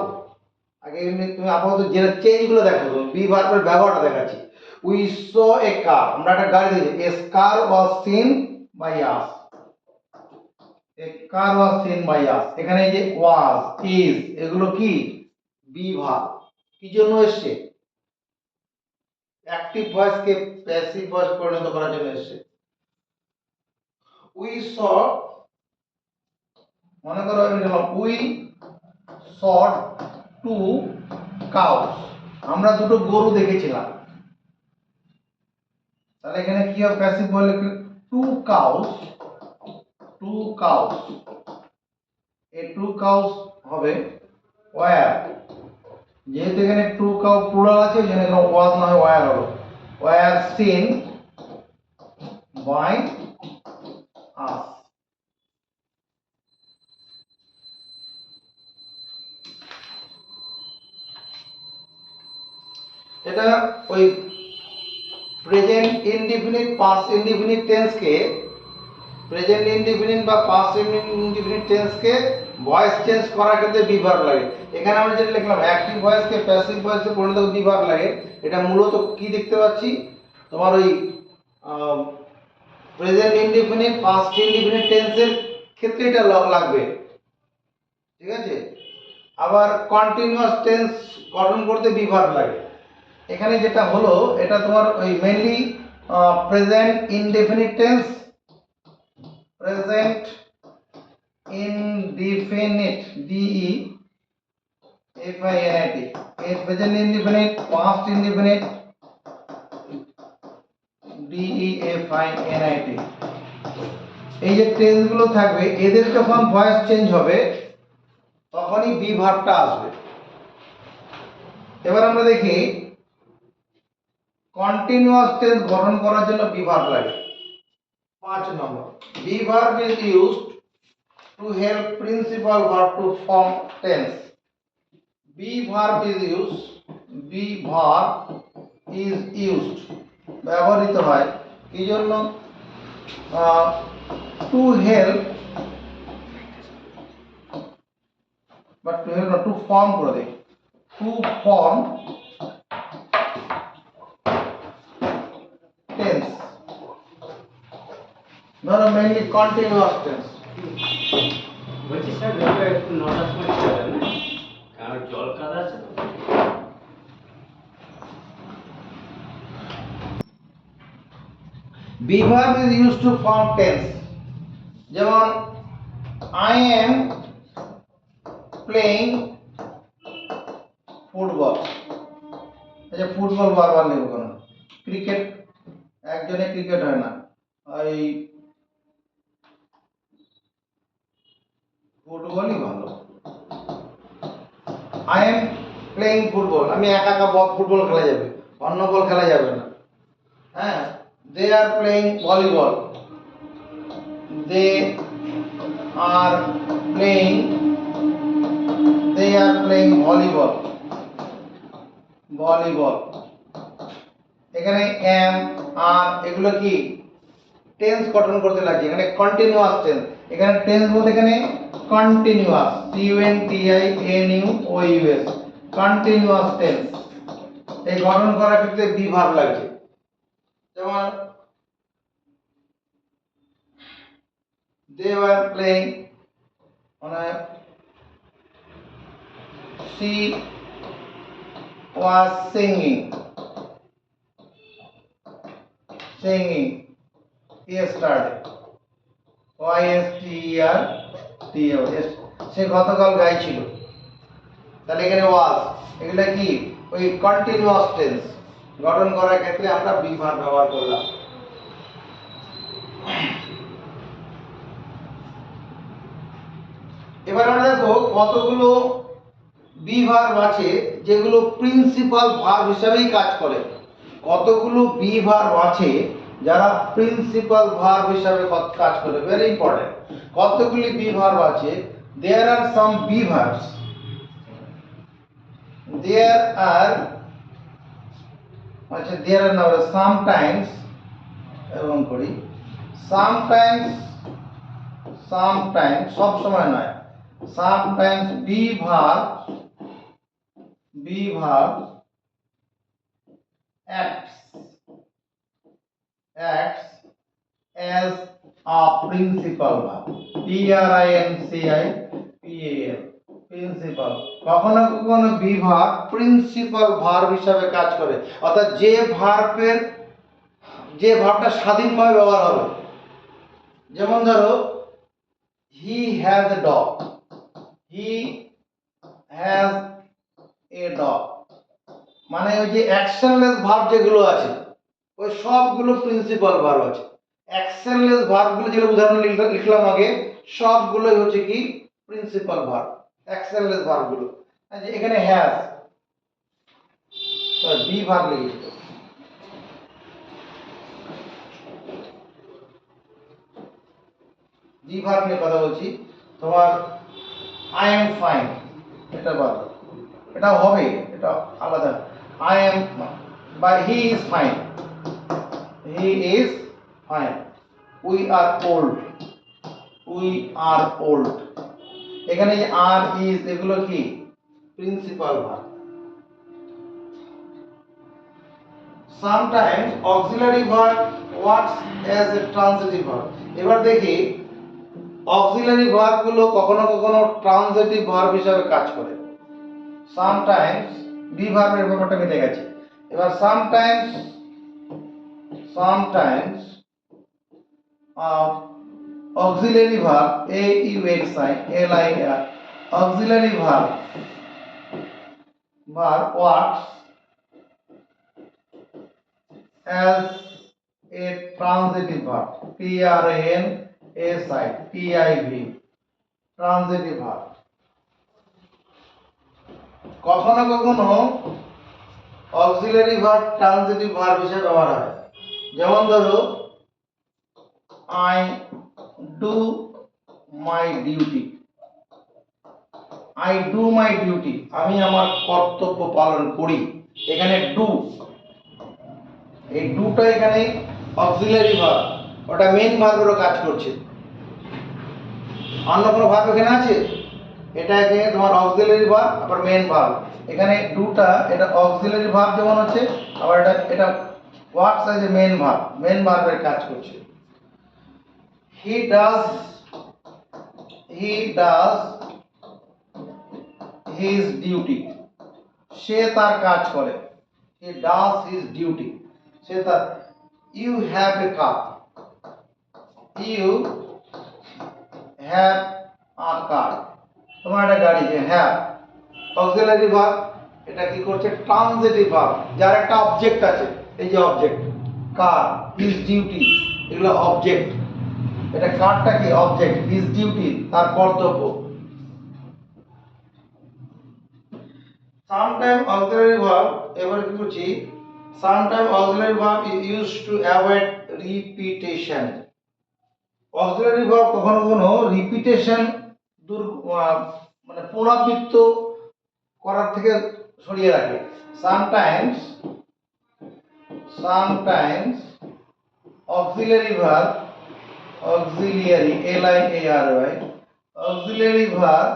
আগে, তুমি আপাতত যে চেঞ্জগুলো দেখো, বি ভার্বের ব্যবহারটা দেখাচ্ছি। উই স এ কার, আমরা একটা গাড়ি দেখেছি। A car was seen by us. A car was seen by us. এখানে যে ওয়াজ ইজ এগুলো কি বি ভার্ব। কি জন্য এসছে? অ্যাক্টিভ ভয়েসকে প্যাসিভ ভয়েস পরিণত করার জন্য এসছে। উই স, মনে করো আমি লিখলাম উই স টু কাউস, আমরা দুটো গরু দেখেছিলাম। তাহলে এখানে কি হবে? প্যাসিভ বলে টু কাউস এই টু কাউস হবে ওয়্যার। যেহেতু এখানে টু কাউ প্লুরাল আছে ওই জন্য এখানে ওয়াজ না হয় ওয়্যার হলো। Were seen by us. এটা ওই প্রেজেন্ট ইনডিফিনিট পাস্ট ইনডিফিনিট টেন্সকে, প্রেজেন্ট ইনডিফিনিট বা পাস্ট ইনডিফিনিট টেন্সকে ভয়েস চেঞ্জ করার ক্ষেত্রে বি ভার্ব লাগে। এখানে আমরা যেটা লিখলাম অ্যাক্টিভ ভয়েসকে প্যাসিভ ভয়েসে পরিণত বি ভার্ব লাগে, এটা মূলত কি দেখতে পাচ্ছি তোমার ওই প্রেজেন্ট ইনডিফিনিট পাস্ট ইনডিফিনিট টেন্সের ক্ষেত্রে এটা লাগবে, ঠিক আছে। আবার কন্টিনিউয়াস টেন্স গঠন করতে বি ভার্ব লাগে। এখানে যেটা হলো এটা তোমার ওই mainly present indefinite tense, present indefinite definite is present indefinite past indefinite definite এই যে টেন্স গুলো থাকবে এদের যখন ভয়েস চেঞ্জ হবে তখনই বি ভার্বটা আসবে। এবার আমরা দেখি কন্টিনিউয়াস টেন্স গঠন করার জন্য বি ভার্ব লাগে। 5 নম্বর, be verb is used to help principal verb to form tense. Be verb is used, be verb is used ব্যবহৃত হয় এই জন্য to help, but to help not to form করে দেয়, to form tense, ধরো mainly continuous tense। বলছি স্যার ভেবে একটু 9টার সময় যাবেন না, কারণ জল কাদা আছে তো। Be verb is used to form tense, যেমন I am playing football, এই যে ফুটবল বারবার লিখব কেন, ক্রিকেট একজনে ক্রিকেট হয় না, এই ফুটবলই ভালো। আই এম প্লেইং ফুটবল, আমি একা একা ফুটবল খেলা যাবে, অন্য বল খেলা যাবে না। হ্যাঁ, they are playing volleyball, they are playing volleyball, volleyball. এখানে এম আর এগুলো কি টেন্স গঠন করতে লাগছে, এখানে কন্টিনিউয়াস টেন্স, এখানে টেন্স বলতে এখানে কন্টিনিউয়াস, CONTINUOUS, কন্টিনিউয়াস টেন্স এই গঠন করার ক্ষেত্রে বি ভার্ব লাগছে। যেমন they were playing, মানে she was singing yesterday, YESTERDAY, সে গতকাল গাইছিল, তাহলে এখানে ওয়াজ, এগুলা কি ওই কন্টিনিউয়াস টেন্স গঠন করার ক্ষেত্রে আমরা বি ভার্ব ব্যবহার করলাম। এবার আমরা দেখো কতগুলো বি ভার্ব আছে যেগুলো প্রিন্সিপাল ভার্ব হিসেবেই কাজ করে, কতগুলো বি ভার্ব আছে যারা প্রিন্সিপাল ভার্ব হিসেবে কাজ করে, ভেরি ইম্পর্টেন্ট। কতগুলি বি ভার্ব আছে, there are some be verbs, there are না, sometimes এরকম করি, sometimes সব সময় নয়, sometimes be verb acts as a principal verb, PRINCIPAL, principal. কখনো কখনো বি ভার্ব প্রিন্সিপাল ভার্ব হিসাবে কাজ করে, অর্থাৎ যে ভার্বটা স্বাধীনভাবে ব্যবহার হবে। যেমন ধরো হি has a dog, he has a dog, মানে ওই যে অ্যাকশনলেস ভার্ব যেগুলো আছে ওই সবগুলো প্রিন্সিপাল ভার্ব আছে। অ্যাকশনলেস ভার্বগুলো যেগুলো উদাহরণ লিখলাম আগে সবগুলোই হচ্ছে কি প্রিন্সিপাল ভার্ব, অ্যাকশনলেস ভার্বগুলো। এখানে হ্যাজ বি ভার্ব লিখেছি, বি ভার্ব নিয়ে কথা বলছি। তোমার আই এম ফাইন, এটা ভার্ব, এটা হবে, এটা আলাদা। আই এম বা he is fine, he is fine. We are old, এখানে যে আর ইজ এগুলো কি principal verb. Sometimes auxiliary verb works as a transitive verb. এবার দেখি অক্সিলারি ভার্ব গুলো কখনো কখনো ট্রান্সিটিভ ভার্ব হিসেবে কাজ করে। সামটাইমস বি ভার্বের ব্যাপারটা মিটে গেছে। এবার sometimes auxiliary verb AUXILIR auxiliary verb works as a transitive verb TRANSITIV transitive verb। কখনো কখনো auxiliary verb transitive verb হিসেবে ব্যবহার হয়। যেমন ধরো I do my duty, I do my duty আমি আমার কর্তব্য পালন করি। এখানে ডু, এই ডুটা এখানে অক্সিলারি ভার্ব, ওটা মেইন ভার্বেরও কাজ করছে। অন্য কোনো ভার্ব এখানে আছে? এটা এখানে তোমার অক্সিলারি ভার্ব আবার মেইন ভার্ব। এখানে ডুটা এটা অক্সিলারি ভার্ব যেমন হচ্ছে, আবার এটা works as a main verb, main ভার্বের কাজ করছে। He does his duty সে তার কাজ করে। He does his duty সে তার। You have a car, you have a car তোমার একটা গাড়ি যে have অক্সিলারি ভার্ব, এটা কি করছে ট্রান্সিটিভ ভার্ব যার একটা অবজেক্ট আছে। এই যে অবজেক্ট কার, his duty এগুলো অবজেক্ট। এটা কারটা কি অবজেক্ট, his duty তার কর্তব্য। Sometime auxiliary verb এবারে কি করছি, sometime auxiliary verb is used to avoid repetition। auxiliary verb কখনো কখনো রিপিটেশন মানে পুনরাবৃত্ত করার থেকে সরিয়ে রাখে। sometimes auxiliary verb auxiliary auxiliary verb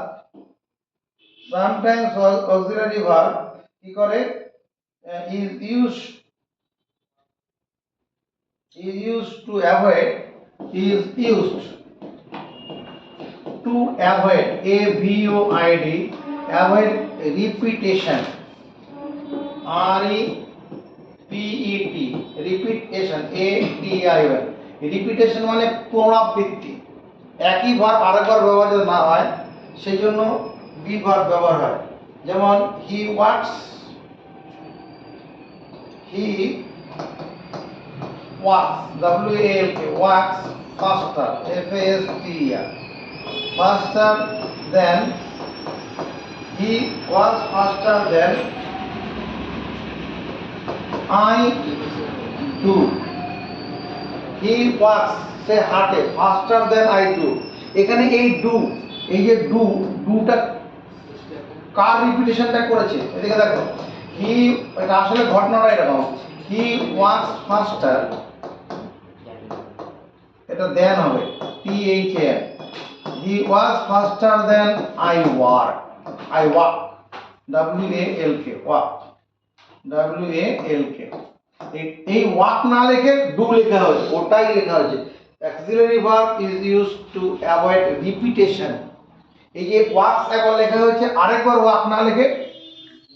sometimes auxiliary verb কি করে is used to avoid avoid avoid repetition repetition repetition মানে পুনরাবৃত্তি। একই ভার্ব আরেকবার ব্যবহার যদি না হয় সেই জন্য বি ভার্ব ব্যবহার হয়। যেমন he works works faster faster than he was faster than I do। he works সে হাঁটে faster than I do। এখানে এই ডু, এই যে ডুটা কার রিপিটেশনটা করেছে এদিকে দেখো। হি এটা আসলে ঘটনাটা এরকম, হি ওয়ার্কস ফাস্টার এটা দেন হবে THAN, he works faster than I work WALK এই ওয়ার্ক না লিখে ডু লেখা হয়েছে, ওটাই লেখা হয়েছে। Auxiliary verb is used to avoid repetition. এই যে ওয়ার্কস একবার লেখা হয়েছে, আরেকবার ওয়ার্ক না লিখে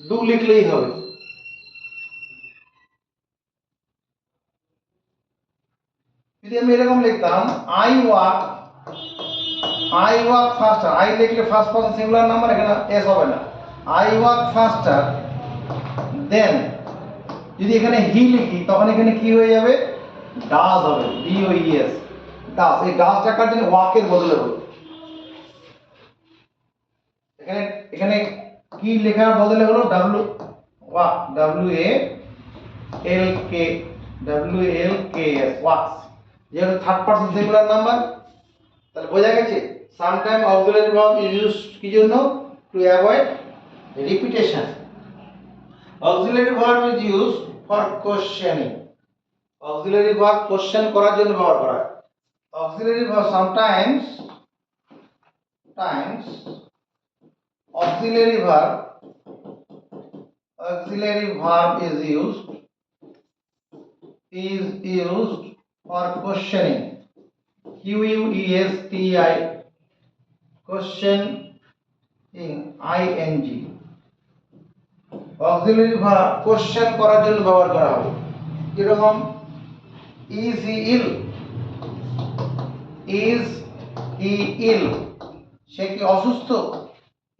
ডু লিখলেই হবে। যদি আমি এরকম লিখতাম আই ওয়ার্ক ফাস্টার, আই লিখলে ফার্স্ট পারসন সিঙ্গুলার নাম্বার, এখানে এস হবে না। আই ওয়ার্ক ফাস্টার দেন, যদি এখানে হি লিখি তখন এখানে কি হয়ে যাবে ডাজ হবে DOES ডাজ। এই ডাজটা কার জন্য ওয়ার্কের বদলে হলো। এখানে কি লেখার বদলে হলো WALKS ওয়ার্কস, যেহেতু থার্ড পারসন সিঙ্গুলার নাম্বার। তাহলে বোঝা গেছে sometime auxiliary verb is used কি জন্য, two avoid repetition. Auxiliary verb is used for questioning. Auxiliary verb question করার জন্য ব্যবহার করা হয়। Auxiliary verb sometimes times auxiliary verb is used for questioning. QUESTI, questioning, ing, auxiliary verb question করার জন্য ব্যবহার করা হবে। এরকম is he ill, is he ইল, সে কি অসুস্থ,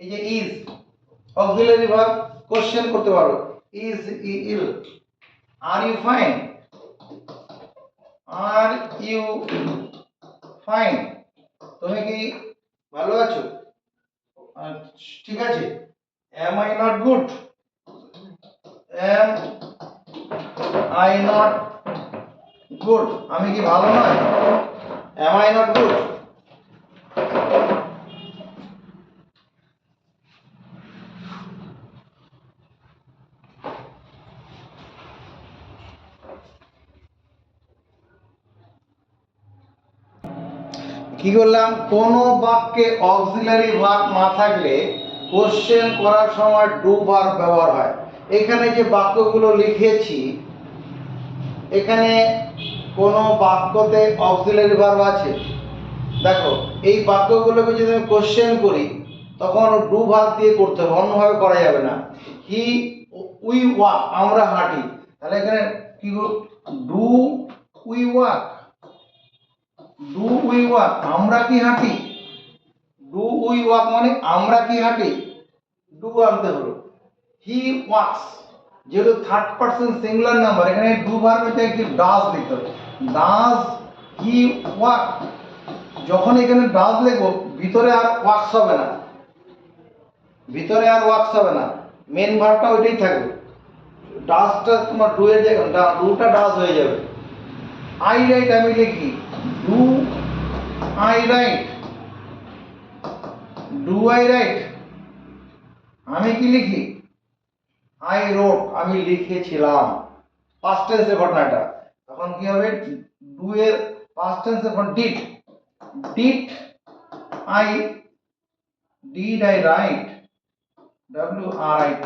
এই যে ইজ অক্সিলারি ভার্ব কোশ্চেন করতে পারো, is he ill. Are you fine, are you fine, তুমি কি ভালো আছো, ঠিক আছে। am I not good, am I not good, আমি কি ভালো নয়, am I not good। কি করলাম, কোন বাক্যে অক্সিলারি ভার্ব না থাকলে কোশ্চেন করার সময় ডু ভার্ব ব্যবহার হয়। এখানে যে বাক্যগুলো লিখেছি, এখানে কোন বাক্যতে অক্সিলারি ভার্ব আছে, দেখো এই বাক্যগুলোকে যদি আমি কোশ্চেন করি তখন ডু ভার্ব দিয়ে করতে হবে, অন্যভাবে করা যাবে না। হি উই ওয়াক, আমরা হাঁটি, তাহলে এখানে কি do we walk, do we walk, আমরা কি হাঁটি, ডু উই ওয়াক মানে আমরা কি হাঁটি, ডু আনতে হলো। হি ওয়াকস, যেহেতু থার্ড পারসন সিঙ্গুলার নাম্বার, এখানে ডু ভার্বের কি ডাজ লিখতে হবে, ডাজ হি ওয়াক। যখন এখানে ডাজ লিখবো ভিতরে আর ওয়াকস হবে না, ভিতরে আর ওয়াকস হবে না, মেন ভার্বটা ওইটাই থাকবে, ডাজটা তোমার ডু এর জায়গায় ডুটা ডাজ হয়ে যাবে। আই রাইট, আমি লিখি, do I right, do I right, আমি কি লিখি, আই রোট, আমি লিখেছিলাম। পাস্ট টেন্সের ঘটনাটা, তখন কি হবে, ডু এর পাস্ট টেন্স এখন did, did I, did I right, WRIT,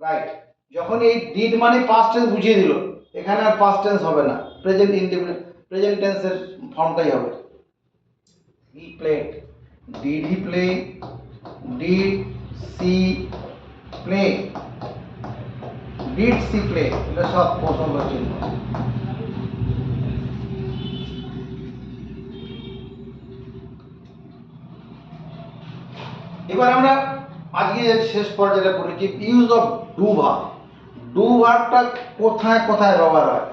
right. যখন এই ডিড মানে পাস্ট টেন্স বুঝিয়ে দিল, এখানে আর পাস্ট টেন্স হবে না, প্রেজেন্ট ইনডিফিনিট, প্রেজেন্ট টেন্সের ফর্মটাই হবে। He played, did he play, did see play, did see play, এটা সব প্রশ্ন চিহ্ন। এবার আমরা আজকে শেষ পর্যায়ে করেছি use of do verb. Do ভার্বটা কোথায় কোথায় ব্যবহার হয়,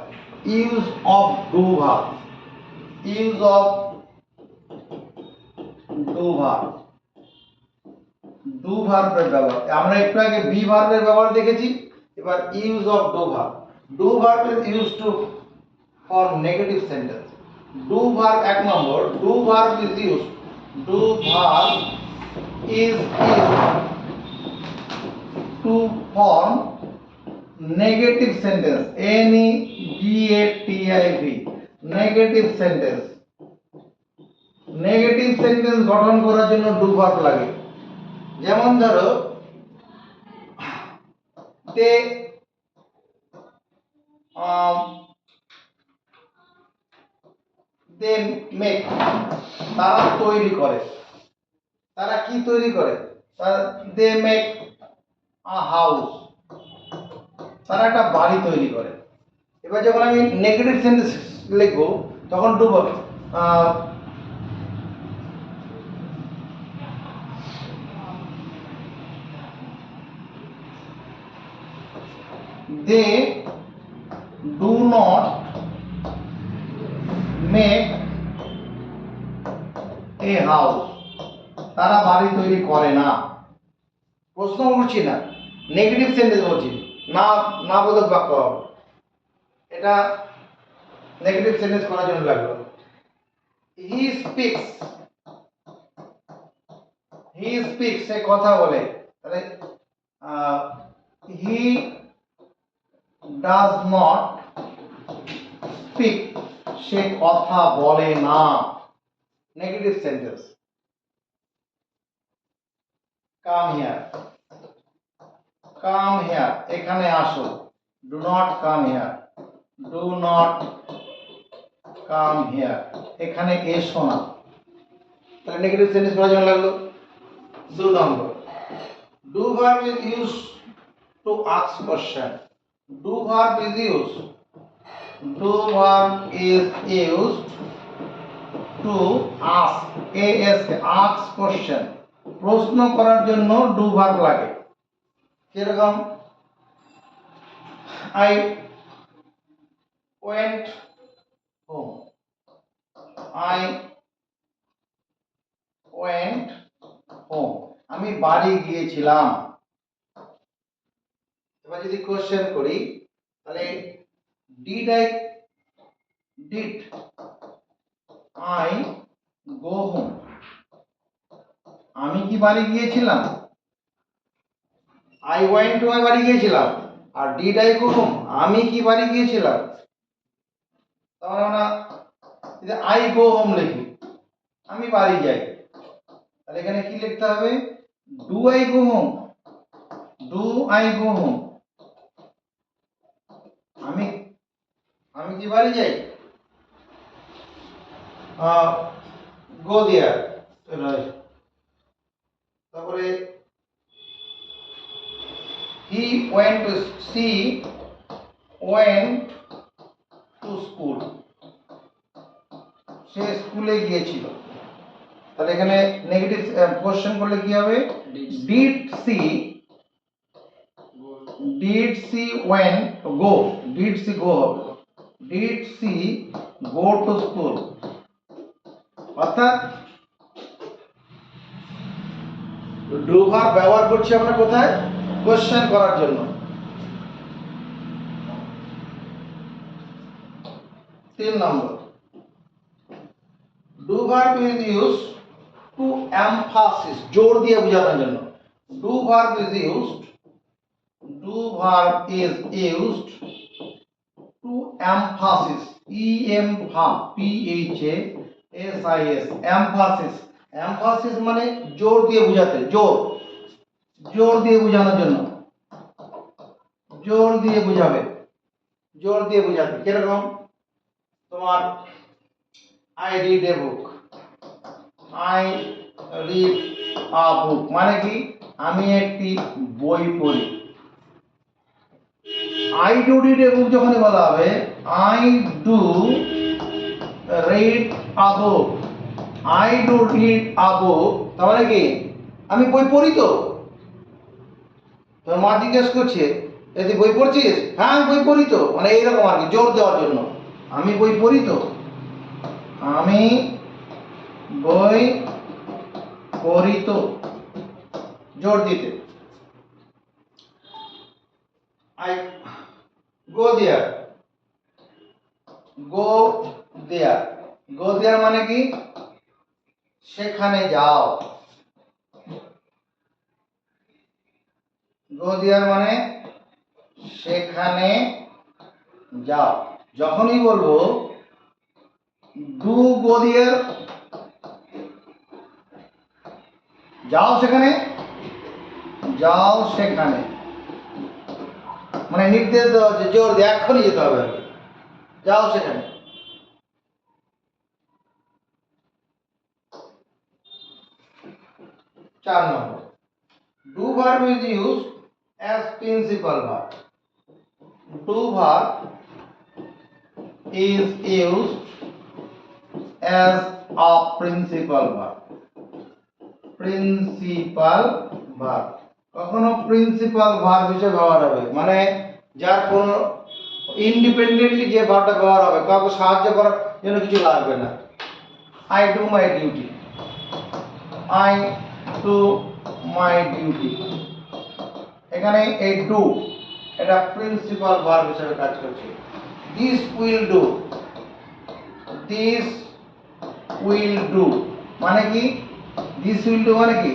use of do verb, use of do verb, do ভার্বের ব্যবহার। আমরা একটু আগে বি ভার্বের ব্যবহার দেখেছি, এবার use of do verb. Do verb is use to for negative sentence. Do verb এক নম্বর, do verb is use, do verb is used to form negative sentence, NEGATIV, negative sentence। Negative sentence গঠন করার জন্য ডু ভার্ব লাগে। যেমন ধরো দে মেক, তারা তৈরি করে, তারা কি তৈরি করে, দে মেক আ হাউস, তারা একটা বাড়ি তৈরি করে। এবার যখন আমি নেগেটিভ সেন্টেন্স লিখবো তখন do verb, they do not make a house, তারা বাড়ি তৈরি করে না। প্রশ্ন করছি না, নেগেটিভ সেন্টেন্স বলছি, না না বোধক বাক্য হবে, এটা নেগেটিভ সেন্টেন্স করার জন্য লাগলো। হি স্পিক্স, হি স্পিক্স, সে কথা বলে, তাহলে হি ডাজ নট স্পিক, সে কথা বলে না, negative sentence. Come here, come here, এখানে আসো। Do not come here, do not come here, এখানে এসো না। তাহলে নেগেটিভ সেন্টেন্স করার জন্য লাগলো 2 নম্বর। Do verb is use to ask question, do verb is use, do verb is use to ask, ask question, প্রশ্ন করার জন্য ডু ভার্ব লাগে। কিরকম? I went home, I went home, আমি বাড়ি গিয়েছিলাম। এবার যদি কোশ্চেন করি তাহলে ডিড আই গো হোম, আমি কি বাড়ি গিয়েছিলাম? আই ওয়েন্ট টু, আমি বাড়ি গিয়েছিলাম। আর ডিড আই গো হোম, আমি কি বাড়ি গিয়েছিলাম? তাহলে আমরা যদি আই গো হোম লিখি, আমি বাড়ি যাই, তাহলে এখানে কি লিখতে হবে? Do I go home, do I go home, আমি আমি কি বাড়ি যাই? গো দেয়ার, তারপরে he went to she went to school, সে স্কুলে গিয়েছিল। তাহলে এখানে নেগেটিভ কোশ্চেন করলে কি হবে? Did she went go, did she go হবে, did she go to school. অর্থাৎ ডু ভার্ব ব্যবহার করছি আমরা কোথায়? কোশ্চেন করার জন্য। 3 নম্বর, do verb is use to emphasis, জোর দিয়ে বোঝানোর জন্য। Do verb is used, do verb is used to emphasis, E M P H A S I S, emphasis. Emphasis মানে জোর দিয়ে বোঝাতে, জোর, জোর দিয়ে বোঝানোর জন্য, জোর দিয়ে বোঝাবে, জোর দিয়ে বোঝাবে। কিরকম? তোমার I read a book, I read a book মানে কি? আমি একটি বই পড়ি। I do read a book যখনই বলা হবে, I do read a book, I do read a book, তাহলে কি? আমি বই পড়ি তো। তোর মা জিজ্ঞেস করছে তুই বই পড়ছিস? হ্যাঁ আমি বই পড়ি তো, মানে এইরকম আর কি, জোর দেওয়ার জন্য। আমি বই পড়ি তো, আমি বই পড়ি তো, জোর দিতে। আই গো দেয়ার, গো দেয়ার, গো দেয়ার মানে কি? সেখানে যাও, গো দেয়ার মানে সেখানে যাও। যখনই বলবো ডু গো দেয়ার, যাও সেখানে, যাও সেখানে, মানে নির্দেশ দেওয়া হচ্ছে, জোর দিয়ে এক্ষুনি যেতে হবে, যাও সেখানে। 4 নম্বর, do verb is use as principal verb, do verb is use as a principal verb, principal verb কখনো প্রিন্সিপাল ভার্ব হিসেবে ব্যবহার হবে, মানে যার কোনো ইন্ডিপেন্ডেন্টলি যে ভার্বটা ব্যবহার হবে, কাউকে সাহায্য করার জন্য কিছু লাগবে না। I do my duty, I do my duty, এখানে এই ডু এটা প্রিন্সিপাল ভার্ব হিসেবে কাজ করছে। This will do, this will do মানে কি? দিস উইল ডু মানে কি?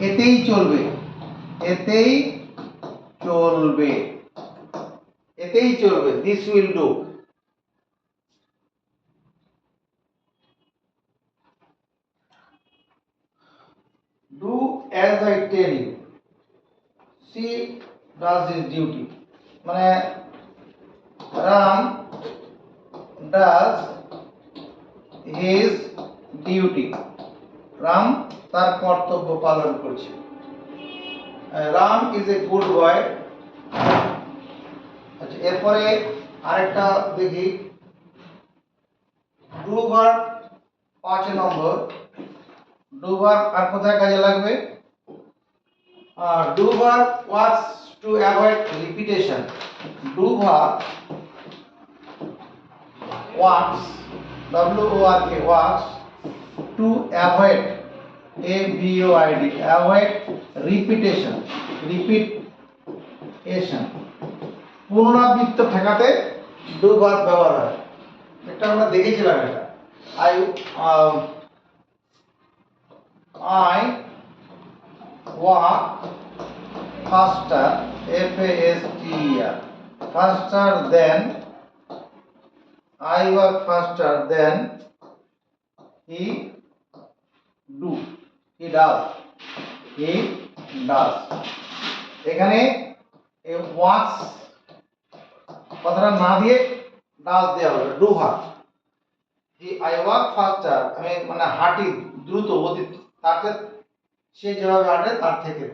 এতেই চলবে, এতেই চলবে, এতেই চলবে, this will do. Do as I tell you, she does his duty, মানে Ram does his duty, Ram তার কর্তব্য পালন করছে। Ram is a good boy. আচ্ছা, এরপরে আরেকটা দেখি, ডু ভার্ব 5 নম্বর। ডু ভার্ব আর কোথায় কাজে লাগবে? Do verb works to avoid repetition. Do verb works, WORK, works to avoid, AVOID, avoid repetition, repetition, পুনরাবৃত্ত ঠেকাতে ডু ভার্ব ব্যবহার হয়। এটা আমরা দেখেছিলাম। এটা I I walk faster, FASTER, faster than, I work faster than he do, he does, he does। এখানে এই ওয়ার্কস কথাটা না দিয়ে ডাজ দেওয়া হবে, ডু ভার্ব। আই ওয়ার্ক ফাস্টার, আমি মানে হাঁটি দ্রুত, অতি, তাকে সে যেভাবে হাঁটে তার থেকে।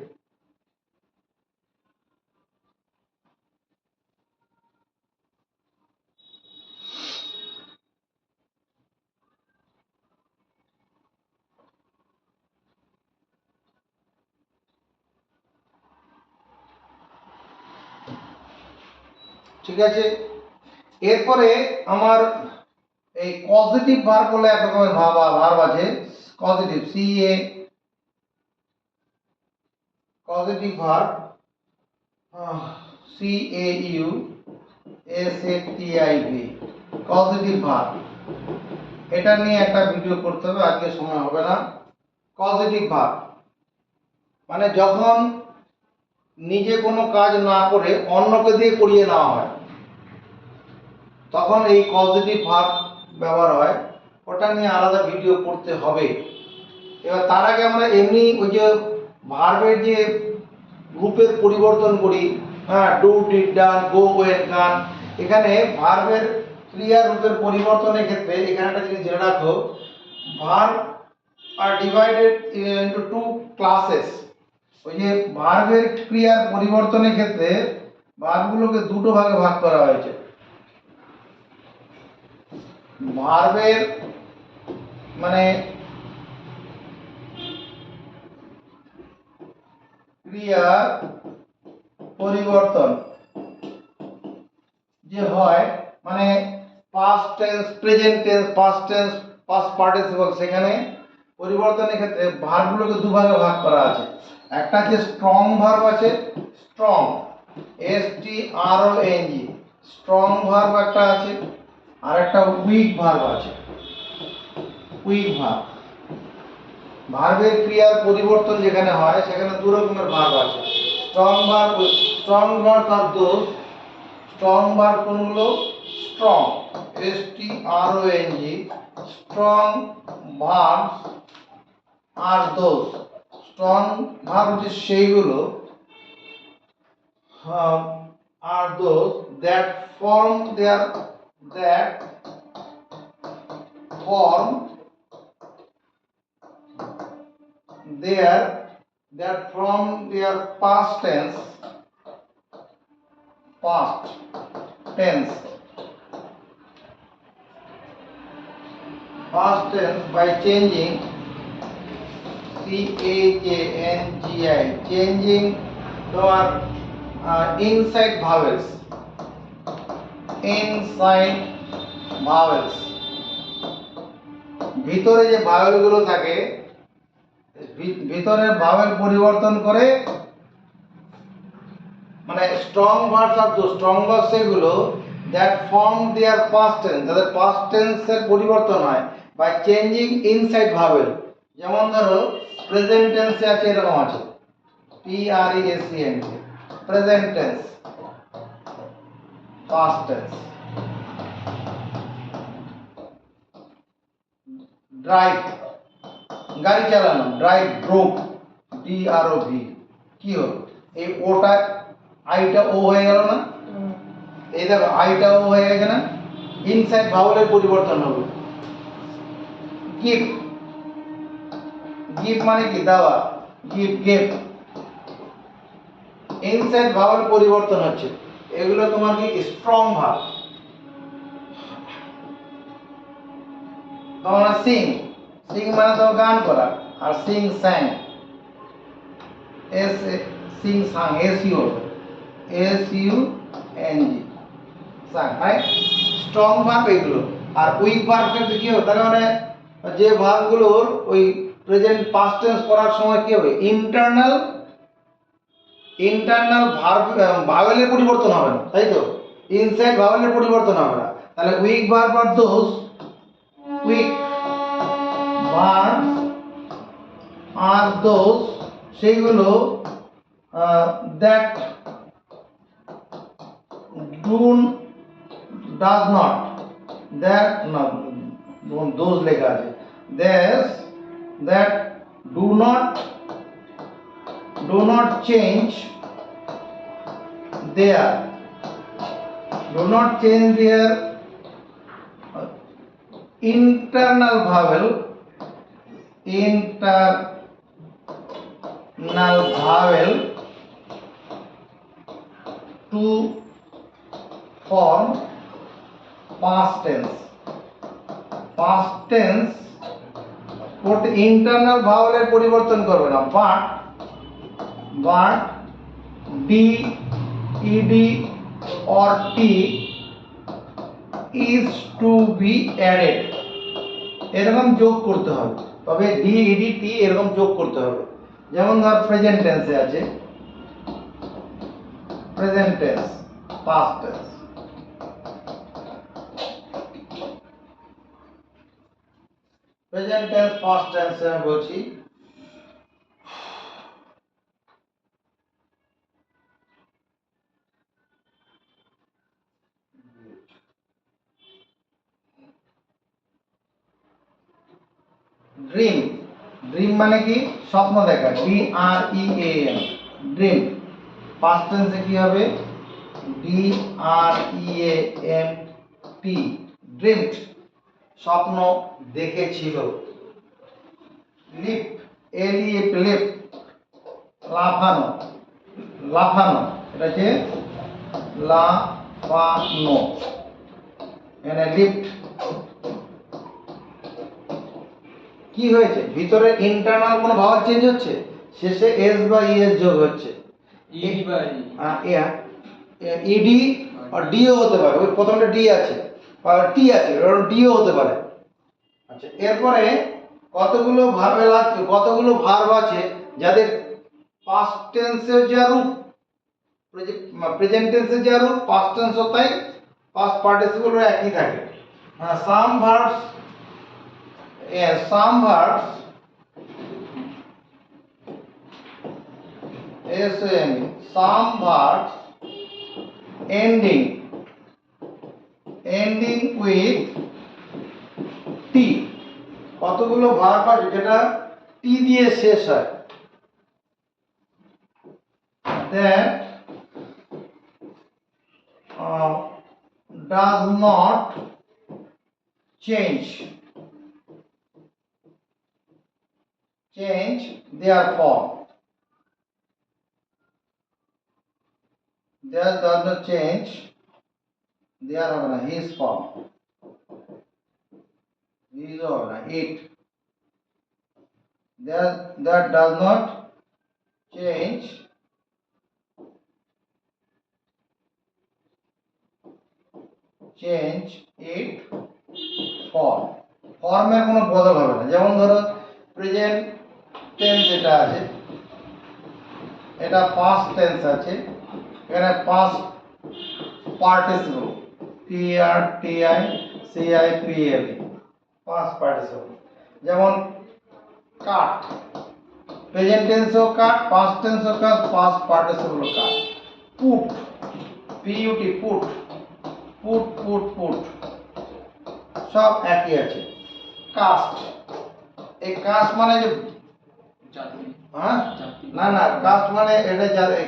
ঠিক আছে, এরপরে আমার এই পজিটিভ ভার্ব বলে এক রকমের ভার্ব আছে, positive, CA, positive verb, CAUSATIV, positive verb. এটা নিয়ে একটা ভিডিও করতে হবে, আজকে সময় হবে না। পজিটিভ ভার্ব মানে যখন নিজে কোনো কাজ না করে অন্যকে দিয়ে করিয়ে নেওয়া হয়, তখন এই পজিটিভ ভার্ব ব্যবহার হয়। ওটা নিয়ে আলাদা ভিডিও করতে হবে। এবার তার আগে আমরা এমনি ওই যে ভার্বের যে গ্রুপের পরিবর্তন করি, হ্যাঁ, do, did, done, go, went, গান, এখানে ভার্বের ক্রিয়া রূপের পরিবর্তনের ক্ষেত্রে এখানে একটা জিনিস জেনে রাখো, ভার্ব আর ডিভাইডেড ইনটু 2 ক্লাসেস। ওই যে ভার্বের ক্রিয়ার পরিবর্তনের ক্ষেত্রে ভার্বগুলোকে দুটো ভাগে ভাগ করা হয়েছে। ভার্বের মানে ক্রিয়ার পরিবর্তন যে হয়, মানে past tense, present tense, past tense, past participle, সেখানে পরিবর্তনের ক্ষেত্রে ভার্বগুলোকে দুভাগে ভাগ করা আছে। একটা আছে স্ট্রং ভার্ব আছে, স্ট্রং, STRONG, স্ট্রং ভার্ব একটা আছে, আর একটা উইক ভার্ব আছে, উইক ভার্ব। ভার্বের ক্রিয়ার পরিবর্তন যেখানে হয় সেখানে দু রকমের ভার্ব আছে, strong verb, strong verb are those. Strong verb কোনগুলো? Strong, STRONG, strong verbs are those. Strong verb হচ্ছে সেইগুলো, আর those that form there, that form that from their past tense by changing, CHANGI, changing your inside vowels, ভিতরে যে ভাওয়েলগুলো থাকে, ভিতরের ভাওয়েল পরিবর্তন করে, মানে strong verbs are those strong verbs সেগুলো that form their past tense, তাদের পাস্ট টেন্সের পরিবর্তন হয় বাই চেঞ্জিং ইনসাইড ভাওয়েল। যেমন ধরো প্রেজেন্ট টেন্সে আছে, এরকম আছে PRESENT, present tense, past tense. Drive, গাড়ি চালানো, ড্রাইভ, ড্রোভ, ডি আর ও ভি কি হলো এই ওটা আইটা ও হয়ে গেল না এই দেখো আইটা ও হয়ে গেছে না ইনসাইড ভাওয়েলের পরিবর্তন হবে গিভ গিভ মানে কি দেওয়া গিভ গেভ ইনসাইড ভাওয়েল পরিবর্তন হচ্ছে এগুলো তোমার কি স্ট্রং ভাব তোমরা সিং সিং মানে তো গান করা আর সিং স্যাং এস সিং সাং এস ইউ এন জি সাং রাইট স্ট্রং ভার্ব এগুলো আর উইক ভার্ব কিন্তু কি হবে তার মানে যে ভার্বগুলোর ওই প্রেজেন্ট পাস্ট টেন্স করার সময় কি হবে ইন্টারনাল ভার্ব ভাওয়েলের পরিবর্তন হবে না তাই তো ইনসাইড ভাওয়েলের পরিবর্তন হবে না তাহলে weak verb are those weak verbs are those সেগুলো that does not that no those লেখা আছে that do not change their internal vowel to form past tense করতে ইন্টারনাল ভাওয়েলের পরিবর্তন করবে না but d ed or t is to be added এরকম যোগ করতে হবে তবে ডি ইডি টি এরকম যোগ করতে হবে যেমন ধর প্রেজেন্ট টেন্সে আছে present tense past tense present tense past tense আমি বলছি ড্রিম ড্রিম মানে কি স্বপ্ন দেখা D R E A M dream past টেন্সে কি হবে D R E A M T dreamt স্বপ্ন দেখেছিল leap L E F leap লাফানো এটা হচ্ছে লাফানো এখানে লিফট কি হয়েছে ভিতরে ইন্টারনাল কোনো ভাওয়াল চেঞ্জ হচ্ছে শেষে এস বা ই এর যোগ হচ্ছে ইডি আর ডিও হতে পারে ওই প্রথমটা ডি আছে আর টি আছে কারণ ডিও হতে পারে আচ্ছা এরপরে কতগুলো ভার্ব আছে যাদের পাস্ট টেন্সের যা রূপ প্রেজেন্ট টেন্সের যা রূপ পাস্ট টেন্সও তাই পাস্ট পার্টিসিপল একই থাকে some verbs some verbs ending with t কতগুলো ভার্ব আছে যেটা টি দিয়ে শেষ হয় that does not change their form does not change their his form his or it that does not change it ফর্মের কোনো বদল হবে না যেমন ধরো প্রেজেন্ট টেন্স যেটা আছে এটা পাস্ট টেন্স আছে এখানে past participle P R T I C I P L past participle যেমন কাট প্রেজেন্ট টেন্সও কাট পাস্ট টেন্সও কাট পাস্ট পার্টিসিপলও cut put P U T put সব একই আছে কাস্ট এই কাস্ট মানে যে হ্যাঁ না না কাস্ট মানে এটা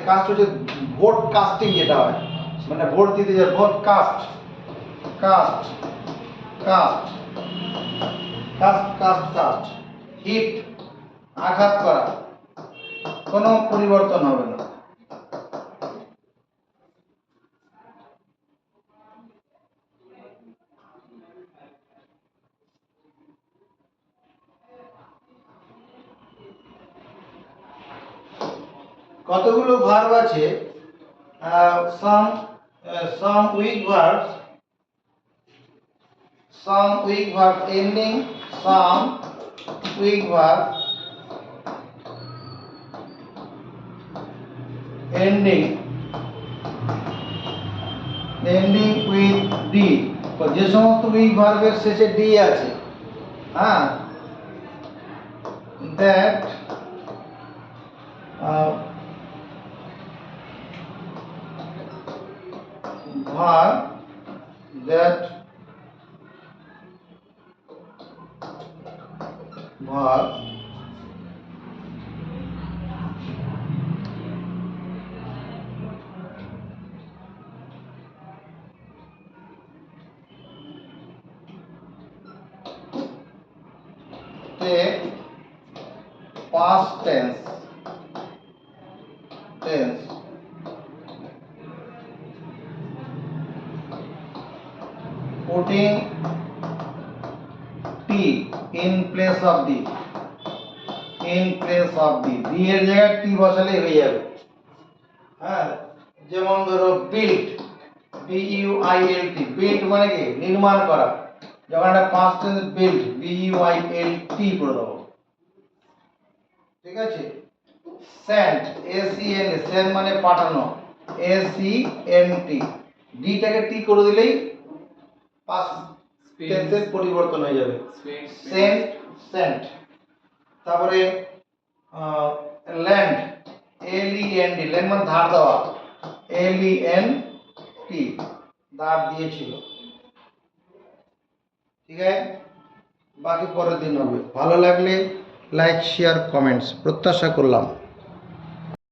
কাস্ট হচ্ছে ভোট কাস্টিং যেটা হয়, মানে ভোট দিতে যায় vote cast cast cast cast cast cast hit আঘাত করা, কোনো পরিবর্তন হবে না। কতগুলো ভার্ব আছে, some weak verbs, ending some weak verb ending with d। তো যে সমস্ত উইক ভার্বের শেষে ডি আছে, হ্যাঁ, that verb that verb take past tense putting t in place of d, d এর জায়গায় t বসালে হয়ে যাবে। হ্যাঁ, যেমন ধরো বিল্ট, BUILT, বিল্ট মানে কি নির্মাণ করা, যখন একটা পাস্ট টেন্স বিল্ট BUILT করে দেবো, ঠিক আছে। সেন্ট SEN, সেন্ট মানে পাঠানো, SENT, ডিটাকে টি করে দিলেই পাস্ট টেন্সের পরিবর্তন হয়ে যাবে, সেন্ট সেন্ট। তারপরে ল্যান্ড LEND, ল্যান্ড মানে ধার দেওয়া, LENT, ধার দিয়েছিল, ঠিক আছে। বাকি পরের দিন হবে। ভালো লাগলে লাইক শেয়ার কমেন্টস প্রত্যাশা করলাম।